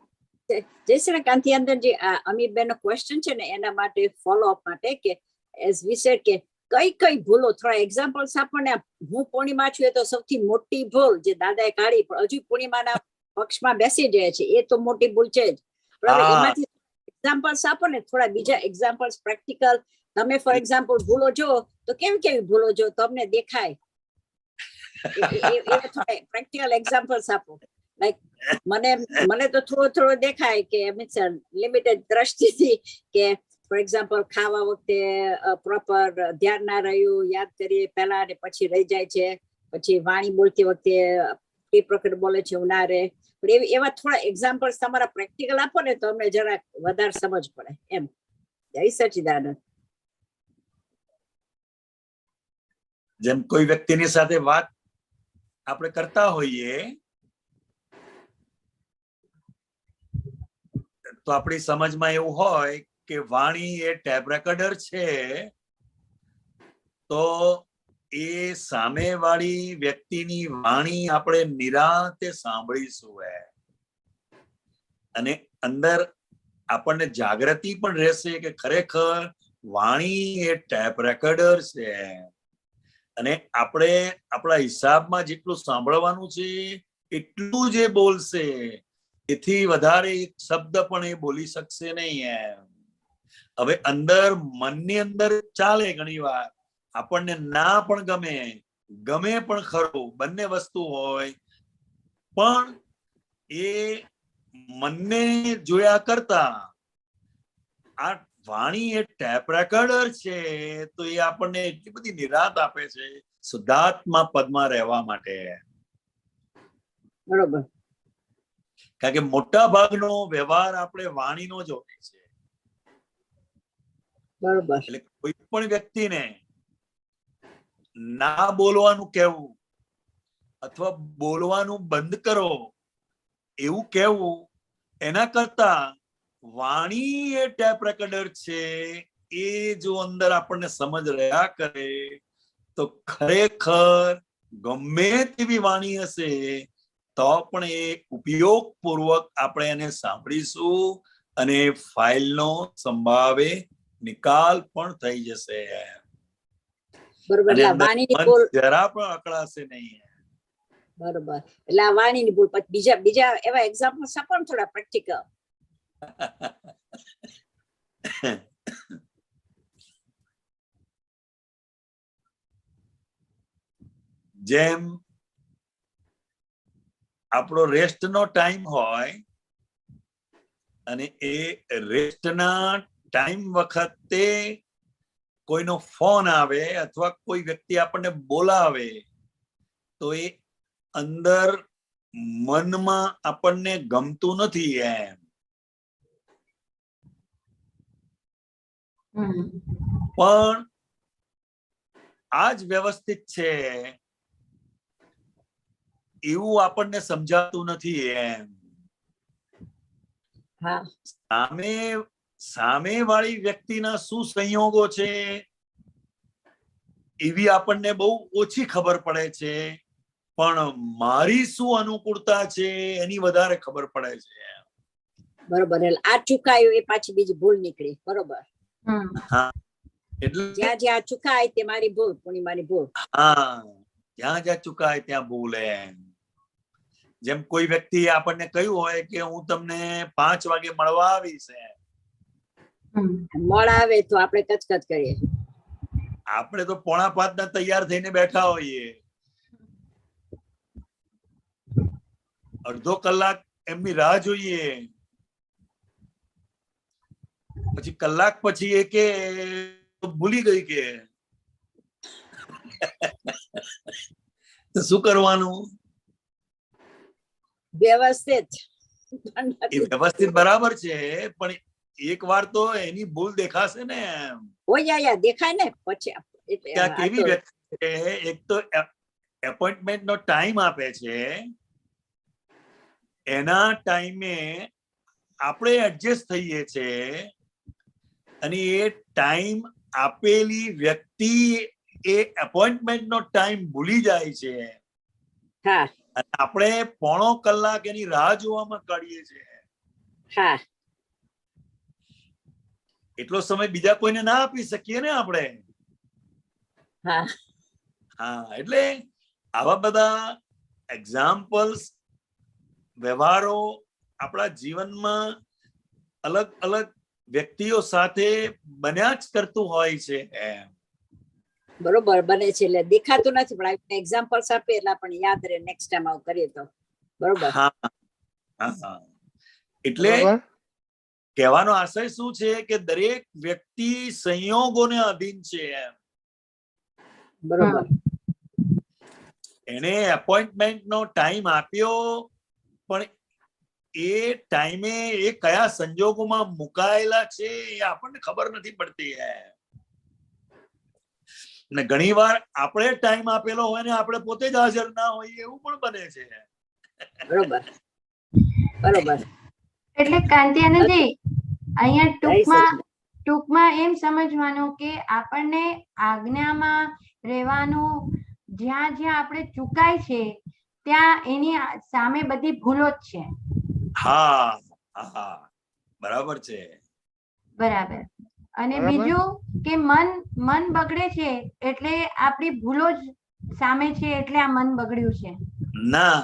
[SPEAKER 18] જય શ્રી કાંતિયાનંદજી, આ અમીબેન નો ક્વેશ્ચન છે ને એના માટે ફોલો અપ માટે કે એઝ વી સેડ કે કઈ કઈ ભૂલો, થોડા એક્ઝામ્પલ્સ આપણને. હું પૂર્ણિમા છું એ તો સૌથી મોટી ભૂલ જે દાદાએ કાઢી, પણ હજુ પૂર્ણિમાના પક્ષમાં બેસી જાય છે એ તો મોટી ભૂલ છે જ. બરાબર, એમાંથી એક્ઝામ્પલ્સ આપો ને, થોડા બીજા એક્ઝામ્પલ્સ પ્રેક્ટિકલ. તમે ફોર એક્ઝામ્પલ ભૂલો જો તો કેવી ભૂલો જો તમને દેખાય, એવા થોડા પ્રેક્ટિકલ એક્ઝામ્પલ્સ આપો. લાઈક મને તો થોડો દેખાય કે મીન્સ લિમિટેડ દ્રષ્ટિથી કે ફોર એક્ઝામ્પલ ખાવા વખતે પ્રોપર ધ્યાન ના રહ્યું, યાદ કરીએ પહેલા અને પછી રહી જાય છે, પછી વાણી બોલતી વખતે એ પ્રકટ બોલે છે એવું ના રહે. પણ એવા થોડા એક્ઝામ્પલ્સ તમારા પ્રેક્ટિકલ આપો ને તો અમને જરાક વધારે સમજ પડે એમ. જય સચિદાનંદ.
[SPEAKER 8] જેમ કોઈ વ્યક્તિની સાથે વાત આપણે કરતા હોઈએ તો આપણી સમજમાં એવું હોય કે વાણી એ ટેપ રેકોર્ડર છે, તો એ સામેવાળી વ્યક્તિની વાણી આપણે નિરાંતે સાંભળીશું અને અંદર આપણને જાગૃતિ પણ રહેશે કે ખરેખર વાણી એ ટેપ રેકોર્ડર છે અને આપણે આપણા હિસાબમાં જેટલું સાંભળવાનું છે એટલું જ એ બોલશે, એથી વધારે એક શબ્દ પણ એ બોલી શકશે નહીં એમ. હવે અંદર મનની અંદર ચાલે, ઘણી વાર આપણને ના પણ ગમે પણ ખરું, બંને વસ્તુ હોય, પણ એ મનને જોયા કરતા આ વાણી એ ટેપ રેકોર્ડર છે, તો એ આપણને એટલી બધી નિરાંત આપે છે શુદ્ધાત્મા પદમાં રહેવા માટે.
[SPEAKER 18] બરોબર.
[SPEAKER 8] કારણ કે મોટા ભાગનો વ્યવહાર આપણે વાણીનો જ હોય છે.
[SPEAKER 18] બરોબર.
[SPEAKER 8] એટલે કોઈ પણ વ્યક્તિને ના બોલવાનું કહેવું અથવા બોલવાનું બંધ કરો એવું કહેવું, એના કરતા વાણી એ ટેપ રેકોર્ડર છે એ જો અંદર આપણને સમજ રહ્યા કરે તો ખરેખર ગમે તેવી વાણી હશે તો પણ એ ઉપયોગ પૂર્વક આપણે એને સાંભળીશું અને ફાઇલનો સંભાવે નિકાલ પણ થઈ જશે.
[SPEAKER 18] બરોબર.
[SPEAKER 8] જરા પણ અકળાશે નહીં.
[SPEAKER 18] બરોબર. એટલે આ વાણીની ભૂલ. પછી બીજા એવા એક્ઝામ્પલ્સ આપો ને થોડા પ્રેક્ટિકલ.
[SPEAKER 8] જેમ આપણો રેસ્ટનો ટાઈમ હોય અને એ રેસ્ટના ટાઈમ વખતે કોઈનો ફોન આવે અથવા કોઈ વ્યક્તિ આપણને બોલાવે તો એ અંદર મનમાં આપણને ગમતું નથી એમ, પણ આ જ વ્યવસ્થિત છે એવું આપણને સમજાતું નથી એમ. સામે વાળી વ્યક્તિના શું સંયોગો છે એવી આપણને બહુ ઓછી ખબર પડે છે, પણ મારી શું અનુકૂળતા છે એની વધારે ખબર પડે છે.
[SPEAKER 18] બરોબર. એટલે આ ચુકાયું એ પાછી બીજી ભૂલ નીકળી. બરોબર.
[SPEAKER 8] હા, એટલે
[SPEAKER 18] જ્યાં જ્યાં ચુકાય તે મારી ભૂલ, પૂર્ણિમાની ભૂલ.
[SPEAKER 8] હા, જ્યાં જ્યાં ચુકાય ત્યાં ભૂલ. એમ જેમ કોઈ વ્યક્તિ આપણને કહ્યું હોય કે હું તમને 5 વાગે મળવા આવીશ,
[SPEAKER 18] મળ આવે તો આપણે કચકચ કરીએ.
[SPEAKER 8] આપણે તો 4:45 ના તૈયાર થઈને બેઠા હોઈએ, અડધો કલાક એમની રાહ જોઈએ, પછી કલાક પછી એ કે ભૂલી ગઈ કે તો શું કરવાનું?
[SPEAKER 18] વ્યવસ્થિત.
[SPEAKER 8] એ વ્યવસ્થિત બરાબર છે, પણ એક વાર તો એની ભૂલ દેખાશે ને.
[SPEAKER 18] ઓયા દેખાય ને પછી.
[SPEAKER 8] ત્યાં કેવી વ્યક્તિ છે, એક તો એપોઇન્ટમેન્ટ નો ટાઈમ આપે છે, એના ટાઈમે આપણે એડજસ્ટ થઈએ છે, અને એ ટાઈમ આપેલી વ્યક્તિ એ એપોઇન્ટમેન્ટ નો ટાઈમ ભૂલી જાય છે.
[SPEAKER 18] હા.
[SPEAKER 8] અને આપણે 1/4 કલાક એની રાહ જોવામાં કાઢીએ છીએ.
[SPEAKER 18] હા.
[SPEAKER 8] એટલો સમય બીજા કોઈને ના આપી શકીએ ને આપણે.
[SPEAKER 18] હા.
[SPEAKER 8] હા, એટલે આવા બધા એક્ઝામ્પલ્સ, વ્યવહારો આપણા જીવનમાં અલગ અલગ વ્યક્તિઓ સાથે બન્યા જ કરતું હોય છે.
[SPEAKER 18] બરોબર, બને છે. એટલે દેખાતું નથી, પણ એક્ઝામ્પલ્સ આપીએ એટલે આપણને યાદ રહે. નેક્સ્ટ ટાઈમ આવું કરીએ તો. બરોબર.
[SPEAKER 8] હા. એટલે કહેવાનો આશય શું છે કે દરેક વ્યક્તિ સંયોગોને અધીન છે.
[SPEAKER 18] બરોબર.
[SPEAKER 8] એને એપોઇન્ટમેન્ટ નો ટાઈમ આપ્યો, પણ એ ટાઈમે એ કયા સંજોગોમાં મુકાયેલા છે એ આપણને ખબર નથી પડતી. અને ઘણી વાર આપણે ટાઈમ આપેલો હોય ને આપણે પોતે જ હાજર ના હોઈએ, એવું પણ બને છે.
[SPEAKER 17] બરોબર. એટલે કાંતિયાનંદજી અહીંયા ટૂંકમાં એમ સમજવાનું કે આપણને આજ્ઞામાં રહેવાનું, જ્યાં જ્યાં આપણે ચૂકાય છે ત્યાં એની સામે બધી ભૂલો જ છે.
[SPEAKER 8] હા, બરાબર છે.
[SPEAKER 17] બરાબર. અને બીજું કે મન બગડે છે એટલે આપણી ભૂલો જ સામે છે, એટલે આ મન બગડ્યું છે.
[SPEAKER 8] ના,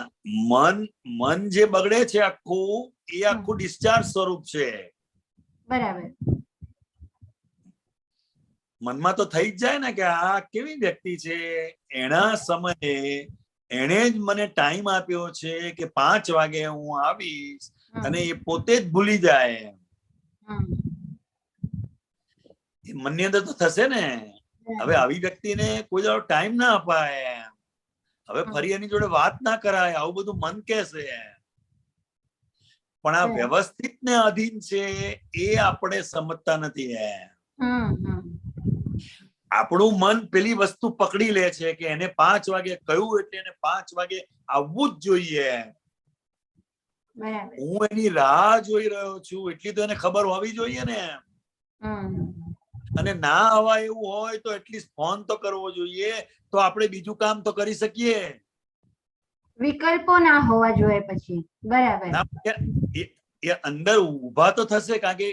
[SPEAKER 8] મન જે બગડે છે આખું, એ આખું ડિસ્ચાર્જ સ્વરૂપ છે.
[SPEAKER 17] બરાબર.
[SPEAKER 8] મનમાં તો થઈ જ જાય ને કે આ કેવી વ્યક્તિ છે, એના સમયે એને જ મને ટાઈમ આપ્યો છે કે 5 વાગે હું આવીશ, અને એ પોતે જ ભૂલી જાય. એ મનની અંદર તો થશે ને. હવે આવી વ્યક્તિને કોઈ દાડો ટાઈમ ના અપાય, હવે ફરી એની જોડે વાત ના કરાય, આવું બધું મન કહેશે. પણ આ વ્યવસ્થિત ને અધીન છે એ આપણે સમજતા નથી. આપણું મન પેલી વસ્તુ પકડી લે છે કે એને 5 વાગે કહ્યું એટલે એને 5 વાગે આવવું જ જોઈએ. હું એની રાહ જોઈ રહ્યો છું એટલી તો એને ખબર હોવી જોઈએ ને. અને ના આવવા એવું હોય તો એટલીસ્ટ ફોન તો કરવો જોઈએ, તો આપણે બીજું કામ તો કરી શકીએ.
[SPEAKER 17] વિકલ્પો ના હોવા જોઈએ પછી. બરાબર.
[SPEAKER 8] એ અંદર ઉભા તો થશે, કારણ કે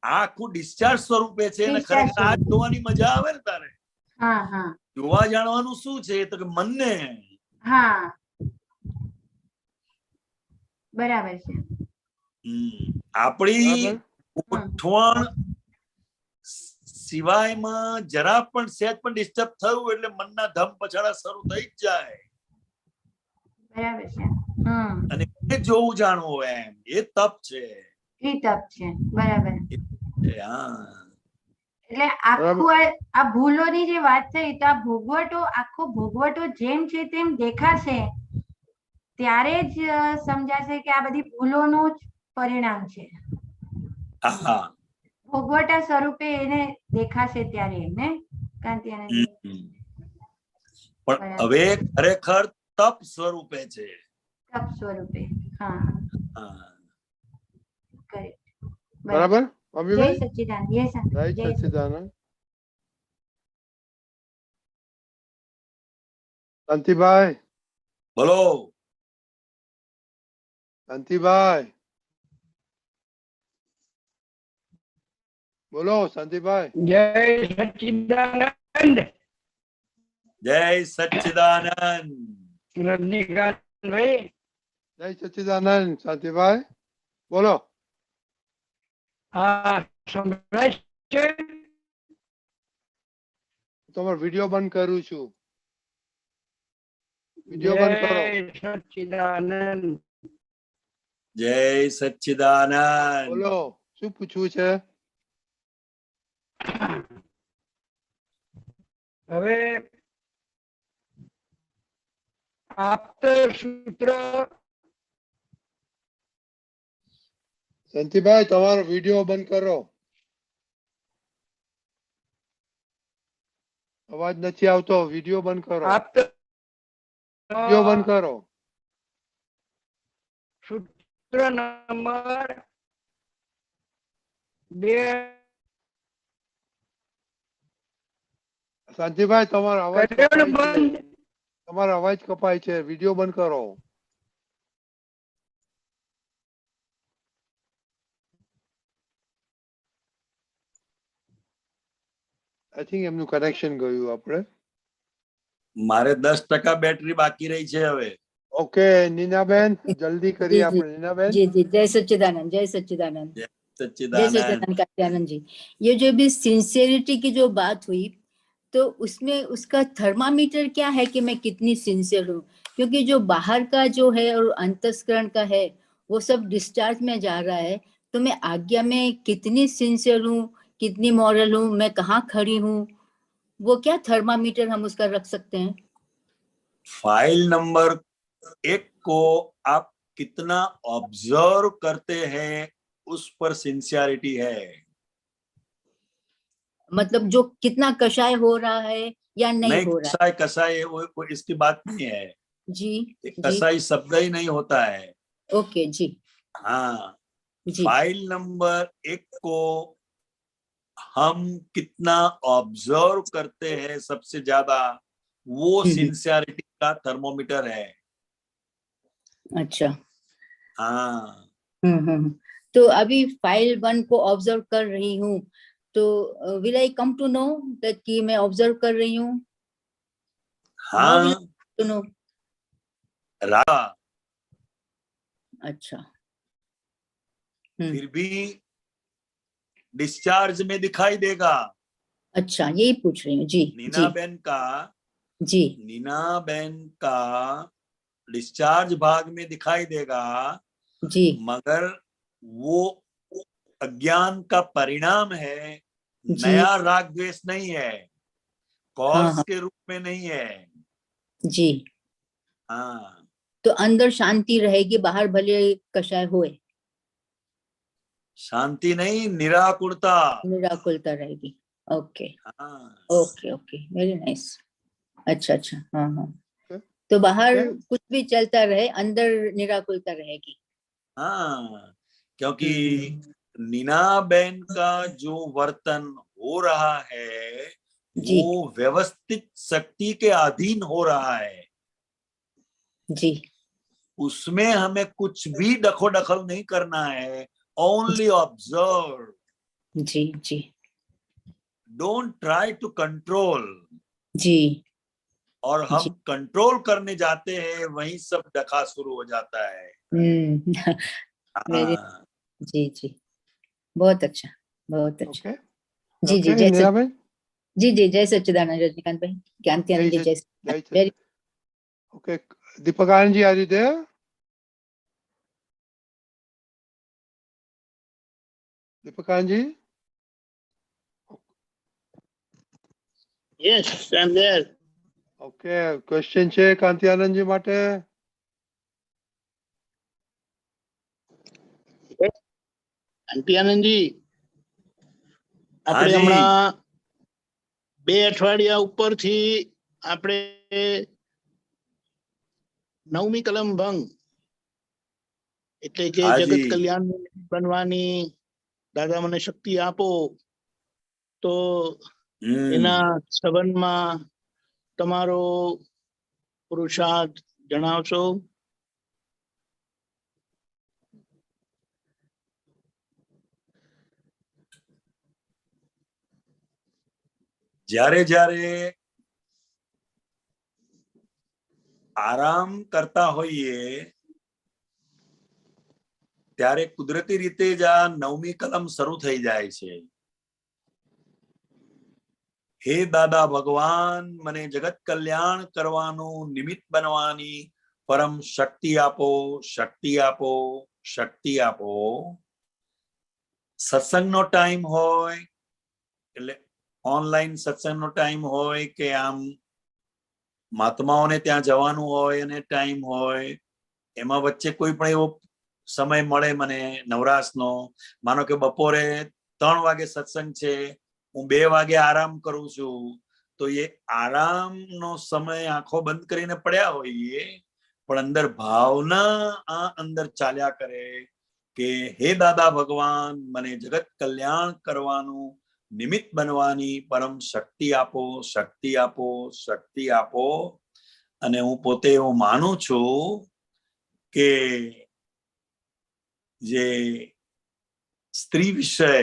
[SPEAKER 8] આ આખું ડિસ્ચાર્જ સ્વરૂપે છે, અને ખરેખર આ જોવાની મજા આવે ને તારે. જોવા જાણવાનું શું છે તો કે મનને.
[SPEAKER 17] હા, બરાબર છે.
[SPEAKER 8] આપણી ગોઠવણ સિવાયમાં જરા પણ સહેજ પણ ડિસ્ટર્બ થયું એટલે મનના ધમ પછાડા શરૂ થઈ જ જાય.
[SPEAKER 17] બરાબર છે.
[SPEAKER 8] અને એ જોવું જાણવું એમ એ તપ છે.
[SPEAKER 17] એ તપ છે. બરાબર. એટલે આખું આ ભૂલોની જે વાત થઈ, તો આ ભોગવટો, આખો ભોગવટો જેમ છે તેમ દેખાશે ત્યારે જ સમજાશે કે આ બધી ભૂલોનું જ પરિણામ છે. ભોગવટા સ્વરૂપે એને દેખાશે ત્યારે ને કાંતિયાનંદ.
[SPEAKER 8] પણ હવે ખરેખર તપ સ્વરૂપે છે.
[SPEAKER 17] તપ સ્વરૂપે. હા.
[SPEAKER 1] બરાબર.
[SPEAKER 17] જય સચ્ચિદાનંદ.
[SPEAKER 1] જય સચ્ચિદાનંદ. શાંતિભાઈ,
[SPEAKER 8] बोलो।
[SPEAKER 1] શાંતિભાઈ, બોલો શાંતિભાઈ।
[SPEAKER 19] જય સચ્ચિદાનંદ
[SPEAKER 8] जय सच्चिदानंद।
[SPEAKER 19] રજનીકાંત ભાઈ
[SPEAKER 1] જય સચ્ચિદાનંદ શાંતિભાઈ, બોલો।
[SPEAKER 19] હા સંભળાય છે
[SPEAKER 1] તમારો વિડીયો બંધ કરું છું, વિડીયો બંધ કરો।
[SPEAKER 19] જય સચ્ચિદાનંદ
[SPEAKER 8] जय सच्चिदानंद।
[SPEAKER 1] બોલો શું પૂછવું છે?
[SPEAKER 19] હવે આપ્ત સૂત્ર
[SPEAKER 1] શાંતિભાઈ તમારો વિડીયો બંધ કરો, અવાજ નથી આવતો, વિડીયો બંધ કરો,
[SPEAKER 19] આપ્ત
[SPEAKER 1] વિડીયો બંધ કરો।
[SPEAKER 19] સૂત્ર નંબર 2
[SPEAKER 1] શાંતિભાઈ તમારો અવાજ
[SPEAKER 19] કર્યો ને
[SPEAKER 1] કપાય છે,
[SPEAKER 19] બંધ
[SPEAKER 1] તમારો અવાજ કપાય છે, વિડીયો બંધ કરો। આઈ થિંક એમનું કનેક્શન ગયું આપણે।
[SPEAKER 8] મારે 10% બેટરી બાકી રહી છે હવે।
[SPEAKER 1] ઓકે નીનાબેન જલ્દી
[SPEAKER 20] जी
[SPEAKER 1] કરીએ
[SPEAKER 20] जी
[SPEAKER 1] આપણે। નીનાબેन
[SPEAKER 20] जी जी जय सच्चिदानंद जय सच्चिदानंद
[SPEAKER 8] जय
[SPEAKER 20] जय
[SPEAKER 8] सच्चिदानंद।
[SPEAKER 20] सच्चिदानंद कात्यानंद जी। ये जो भी सिंसियरिटी की जो बात हुई तो उसमें उसका थर्मामीटर क्या है कि मैं कितनी सिंसियर हूँ, क्योंकि जो बाहर का जो है और अंतस्करण का है वो सब डिस्चार्ज में जा रहा है, तो मैं आज्ञा में कितनी सिंसियर हूँ, कितनी मॉरल हूँ, मैं कहाँ खड़ी हूँ, वो क्या थर्मामीटर हम उसका रख सकते हैं?
[SPEAKER 8] फाइल नंबर 1 को आप कितना ऑब्जर्व करते हैं उस पर सिंसियरिटी है।
[SPEAKER 20] मतलब जो कितना कषाय हो रहा है या नहीं
[SPEAKER 8] नहीं,
[SPEAKER 20] हो रहा
[SPEAKER 8] कसाई कसाई वो इसकी बात नहीं है।
[SPEAKER 20] है। जी जी
[SPEAKER 8] कसाई शब्द ही नहीं होता है।
[SPEAKER 20] ओके जी
[SPEAKER 8] हाँ,
[SPEAKER 20] जी
[SPEAKER 8] फाइल नंबर 1 को हम कितना ऑब्जर्व करते हैं सबसे ज्यादा, वो सिंसियरिटी का थर्मोमीटर है।
[SPEAKER 20] अच्छा
[SPEAKER 8] हाँ
[SPEAKER 20] तो अभी फाइल 1 को ऑब्जर्व कर रही हूँ, तो will I come to know that कि मैं ऑब्जर्व कर रही हूँ?
[SPEAKER 8] हाँ
[SPEAKER 20] टू नो
[SPEAKER 8] रा
[SPEAKER 20] अच्छा
[SPEAKER 8] फिर भी डिस्चार्ज में दिखाई देगा।
[SPEAKER 20] अच्छा यही पूछ रही हूँ जी
[SPEAKER 8] नीना बेन का
[SPEAKER 20] जी
[SPEAKER 8] नीना बेन का डिस्चार्ज भाग में दिखाई देगा
[SPEAKER 20] जी,
[SPEAKER 8] मगर वो अज्ञान का परिणाम है,
[SPEAKER 20] जी
[SPEAKER 8] नया राग द्वेष नहीं है, कॉज
[SPEAKER 20] हाँ
[SPEAKER 8] के रूप में नहीं है।
[SPEAKER 20] जी,
[SPEAKER 8] हाँ
[SPEAKER 20] तो अंदर शांति रहेगी, बाहर भले कषाय होए,
[SPEAKER 8] शांति नहीं, निराकुरता।
[SPEAKER 20] निराकुलता रहेगी। ओके
[SPEAKER 8] हाँ
[SPEAKER 20] ओके ओके वेरी नाइस। अच्छा अच्छा हाँ हाँ, तो बाहर कुछ भी चलता रहे, अंदर निराकुलता रहेगी।
[SPEAKER 8] हाँ, क्योंकि नीना बेन का जो वर्तन हो रहा है
[SPEAKER 20] जी
[SPEAKER 8] वो व्यवस्थित शक्ति के अधीन हो रहा है
[SPEAKER 20] जी,
[SPEAKER 8] उसमें हमें कुछ भी दखल नहीं करना है, ओनली ऑब्जर्व।
[SPEAKER 20] जी जी
[SPEAKER 8] डोंट ट्राई टू कंट्रोल।
[SPEAKER 20] जी
[SPEAKER 8] और हम
[SPEAKER 20] जी
[SPEAKER 8] कंट्रोल करने जाते हैं वहीं सब डखा शुरू हो जाता है।
[SPEAKER 20] वेरी
[SPEAKER 8] हाँ
[SPEAKER 20] जी जी, बहुत अच्छा बहुत अच्छा।
[SPEAKER 1] ओके
[SPEAKER 20] जी जी
[SPEAKER 1] ओके
[SPEAKER 20] जय
[SPEAKER 1] नीनाबेन
[SPEAKER 20] जी जी जय सच्चिदानंद रजनीकांत भाई, ज्ञानत्यानंद जी जय very
[SPEAKER 1] okay Deepak Anand ji are you there? Deepak Anand ji
[SPEAKER 21] Yes, I'm there.
[SPEAKER 1] Okay question છે કાંતિ આનંદજી માટે?
[SPEAKER 21] આંટી આનંદજી આપણે
[SPEAKER 8] જી.
[SPEAKER 21] હમણાં 2 અઠવાડિયા ઉપરથી આપણે 9મી કલમ ભંગ એટલે કે
[SPEAKER 8] હાજી.
[SPEAKER 21] જગત કલ્યાણ બનવાની દાદા મને શક્તિ આપો, તો એના સંબંધમાં તમારો પુરુષાર્થ જણાવશો?
[SPEAKER 8] જ્યારે જ્યારે આરામ કરતા હોઈએ ત્યારે કુદરતી રીતે જ આ 9મી કલમ શરૂ થઈ જાય છે. હે દાદા ભગવાન, મને જગત કલ્યાણ કરવાનું નિમિત્ત બનવાની પરમ શક્તિ આપો, શક્તિ આપો, શક્તિ આપો. સત્સંગનો ટાઈમ હોય એટલે ઓનલાઈન સત્સંગનો ટાઈમ હોય કે આમ મહાત્માઓને ત્યાં જવાનું હોય અને ટાઈમ હોય, એમાં વચ્ચે કોઈ પણ એવો સમય મળે મને નવરાશનો, માનો કે બપોરે 3 વાગે સત્સંગ છે, હું 2 વાગે આરામ કરું છું, તો એ આરામનો સમય આંખો બંધ કરીને પડ્યા હોઈએ પણ અંદર ભાવના આ અંદર ચાલ્યા કરે કે હે દાદા ભગવાન, મને જગત કલ્યાણ કરવાનું નિમિત્ત બનવાની પરમ શક્તિ આપો, શક્તિ આપો, શક્તિ આપો. અને હું પોતે એવું માનું છું કે જે સ્ત્રી વિષય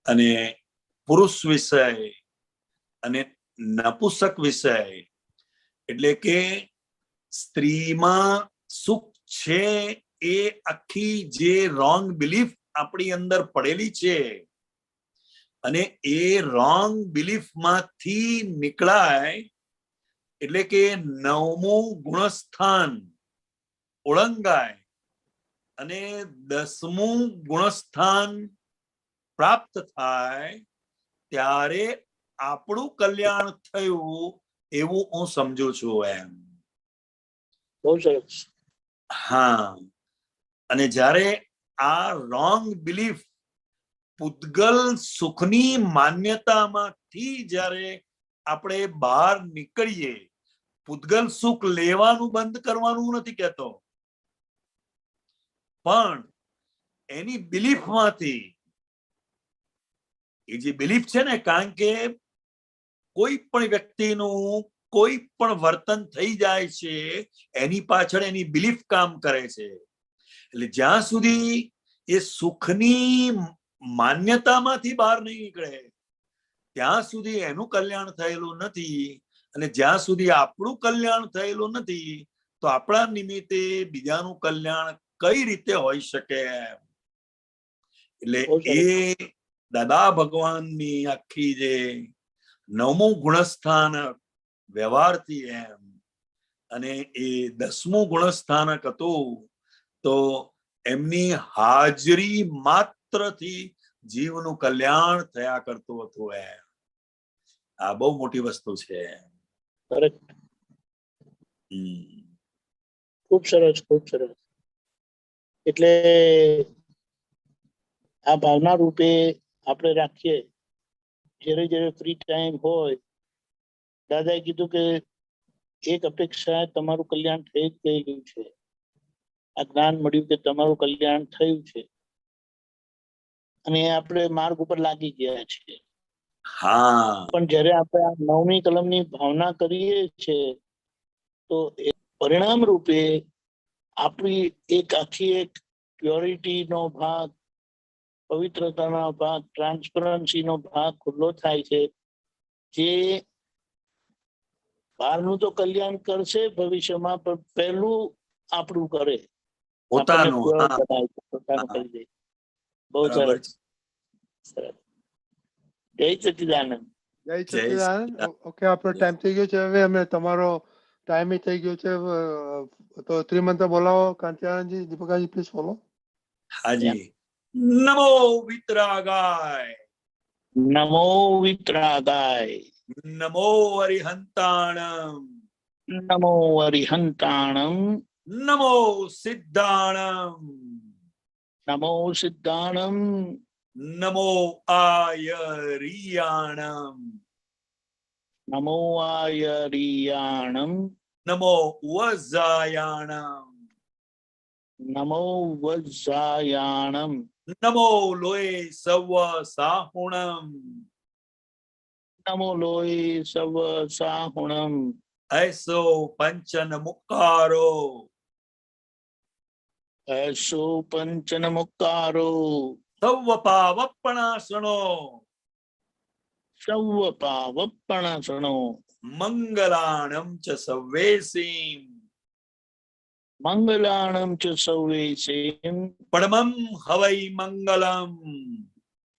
[SPEAKER 8] અને પુરુષ વિષય અને નપુંસક વિષય, એટલે કે સ્ત્રીમાં સુખ છે એ આખી જે રોંગ બિલીફ આપણી અંદર પડેલી છે અને એ રોંગ બિલીફ માંથી નીકળાય એટલે કે 9મું ગુણસ્થાન ઓળંગાય અને 10મું ગુણસ્થાન પ્રાપ્ત થાય ત્યારે આપણું કલ્યાણ થયું એવું હું સમજુ છું. એમ
[SPEAKER 21] બહુ સરસ.
[SPEAKER 8] હા, અને જ્યારે આ રોંગ બિલીફ પૂતગલ સુખની માન્યતામાંથી જ્યારે આપણે બહાર નીકળીએ, પૂતગલ સુખ લેવાનું બંધ કરવાનું નથી કહેતો, પણ એની બિલીફમાંથી, એ જે બિલીફ છે ને, કારણ કે કોઈ પણ વ્યક્તિનું કોઈ પણ વર્તન થઈ જાય છે એની પાછળ એની બિલીફ કામ કરે છે. એટલે જ્યાં સુધી એ સુખની માન્યતામાંથી બહાર નહીં નીકળે ત્યાં સુધી એનું કલ્યાણ થયેલું નથી. અને જ્યાં સુધી આપણું કલ્યાણ થયેલું નથી તો આપણા નિમિત્તે બીજાનું કલ્યાણ કઈ રીતે હોઈ શકે? એટલે એ દાદા ભગવાનની આખી જે 9મું ગુણસ્થાન વ્યવહારથી એમ, અને એ 10મું ગુણસ્થાનક હતું તો એમની હાજરી માત્રથી જીવનું કલ્યાણ થયા કરતું હતું. એમ આ બહુ મોટી વસ્તુ છે.
[SPEAKER 21] ખૂબ સરસ, ખૂબ સરસ. એટલે આ ભાવના રૂપે આપણે રાખીએ, જ્યારે જ્યારે ફ્રી ટાઈમ હોય. દાદાએ કીધું કે એક અપેક્ષા તમારું કલ્યાણ થઈ જ ગયેલું છે, આ જ્ઞાન મળ્યું કે તમારું કલ્યાણ થયું છે અને આપણે માર્ગ ઉપર લાગી ગયા છીએ.
[SPEAKER 8] હા,
[SPEAKER 21] પણ જ્યારે આપણે આ 9મી કલમની ભાવના કરીએ છીએ તો એ પરિણામ રૂપે આપણી એક આખી એક પ્યોરિટીનો ભાગ, પવિત્રતાનો ભાગ, ટ્રાન્સપરન્સીનો ભાગ ખુલ્લો થાય છે, જે બહારનું તો કલ્યાણ કરશે ભવિષ્યમાં, પણ પહેલું આપણું કરે,
[SPEAKER 8] પોતાનું
[SPEAKER 21] કરી દે. બહુ સરસ. જય સચ્ચિદાનંદ.
[SPEAKER 1] જય સચ્ચિદાનંદ. ઓકે, આપણો ટાઈમ થઈ ગયો છે હવે, અમે તમારો ટાઈમ થઈ ગયો છે, તો ત્રિમંત્ર બોલાવો. કાંતિલાલજી, દીપકાજી, પ્લીઝ બોલો.
[SPEAKER 8] હાજી. નમો વિતરાગાય,
[SPEAKER 21] નમો વિતરાગાય,
[SPEAKER 8] નમો અરિહંતાણમ,
[SPEAKER 21] નમો અરિહંતાણમ,
[SPEAKER 8] નમો સિદ્ધાણમ,
[SPEAKER 21] નમો સિદ્ધાણમ,
[SPEAKER 8] નમો આયરિયાણમ,
[SPEAKER 21] નમો આયરિયાણમ,
[SPEAKER 8] નમો વજાયાણમ,
[SPEAKER 21] નમો વજાયાણમ,
[SPEAKER 8] નમો લોય સવ સાહુણમ,
[SPEAKER 21] નમો લોય સવ સાહુણમ,
[SPEAKER 8] ऐसो पंचन मुक्कारो
[SPEAKER 21] ऐसो पंचन मुक्कारो
[SPEAKER 8] सव्व पावप्पणासनो
[SPEAKER 21] सव्व पावप्पणासनो
[SPEAKER 8] मंगलाणं च सव्वेसीं
[SPEAKER 21] मंगलाणं च सव्वेसीं
[SPEAKER 8] परमं हवै मंगलम्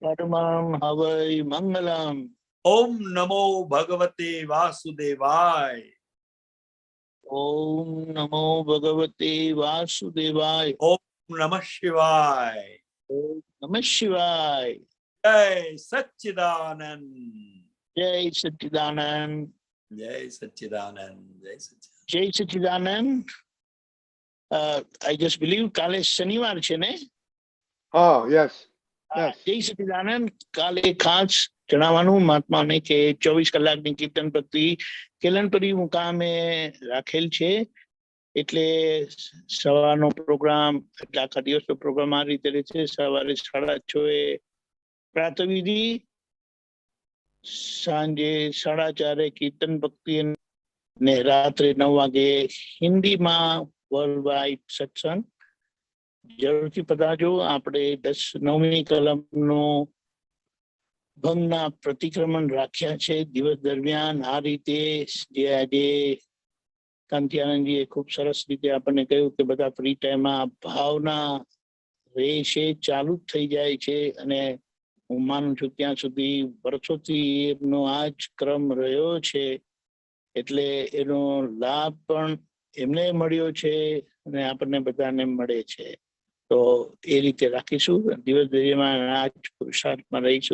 [SPEAKER 21] परमं हवै मंगलम्।
[SPEAKER 8] ओम नमो भगवते वासुदेवाय।
[SPEAKER 21] ओम नमो भगवते वासुदेवाय।
[SPEAKER 8] ओम नमः शिवाय।
[SPEAKER 21] ओम नमः शिवाय।
[SPEAKER 8] जय सच्चिदानंद।
[SPEAKER 21] जय सच्चिदानंद।
[SPEAKER 8] जय सच्चिदानंद। जय सच्चिदानंद।
[SPEAKER 21] जय सच्चिदानंद। I just believe કાલે શનિવાર છે ને?
[SPEAKER 1] હા, yes.
[SPEAKER 21] જય સચ્ચિદાનંદ. કાલે ખાસ જણાવવાનું મહાત્માને કે 24 કલાકની કીર્તન ભક્તિ કેલનપરી મુકામે રાખેલ છે. એટલે સવારનો પ્રોગ્રામ, એટલે આખા દિવસનો પ્રોગ્રામ આ રીતે રહે છે. સવારે 6:30 પ્રાતઃવિધિ, સાંજે 4:30 કીર્તન ભક્તિ ને રાત્રે 9 વાગે હિન્દીમાં વર્લ્ડ વાઇડ સત્સંગ. જરૂરથી પધારજો. આપણે 9મી કલમનો ભંગના પ્રતિક્રમણ રાખ્યા છે દિવસ દરમિયાન. આ રીતે જે આજે કાંતિઆનંદજીએ ખૂબ સરસ રીતે આપણને કહ્યું કે બધા ફ્રી ટાઈમમાં ભાવના રહેશે, ચાલુ જ થઈ જાય છે. અને હું માનું છું ત્યાં સુધી વર્ષોથી એમનો આ જ ક્રમ રહ્યો છે. એટલે એનો લાભ પણ એમને મળ્યો છે અને આપણને બધાને મળે છે. તો એ રીતે રાખીશું. દિવસ દરમિયાન આ જ પુરુષાર્થમાં રહીશું.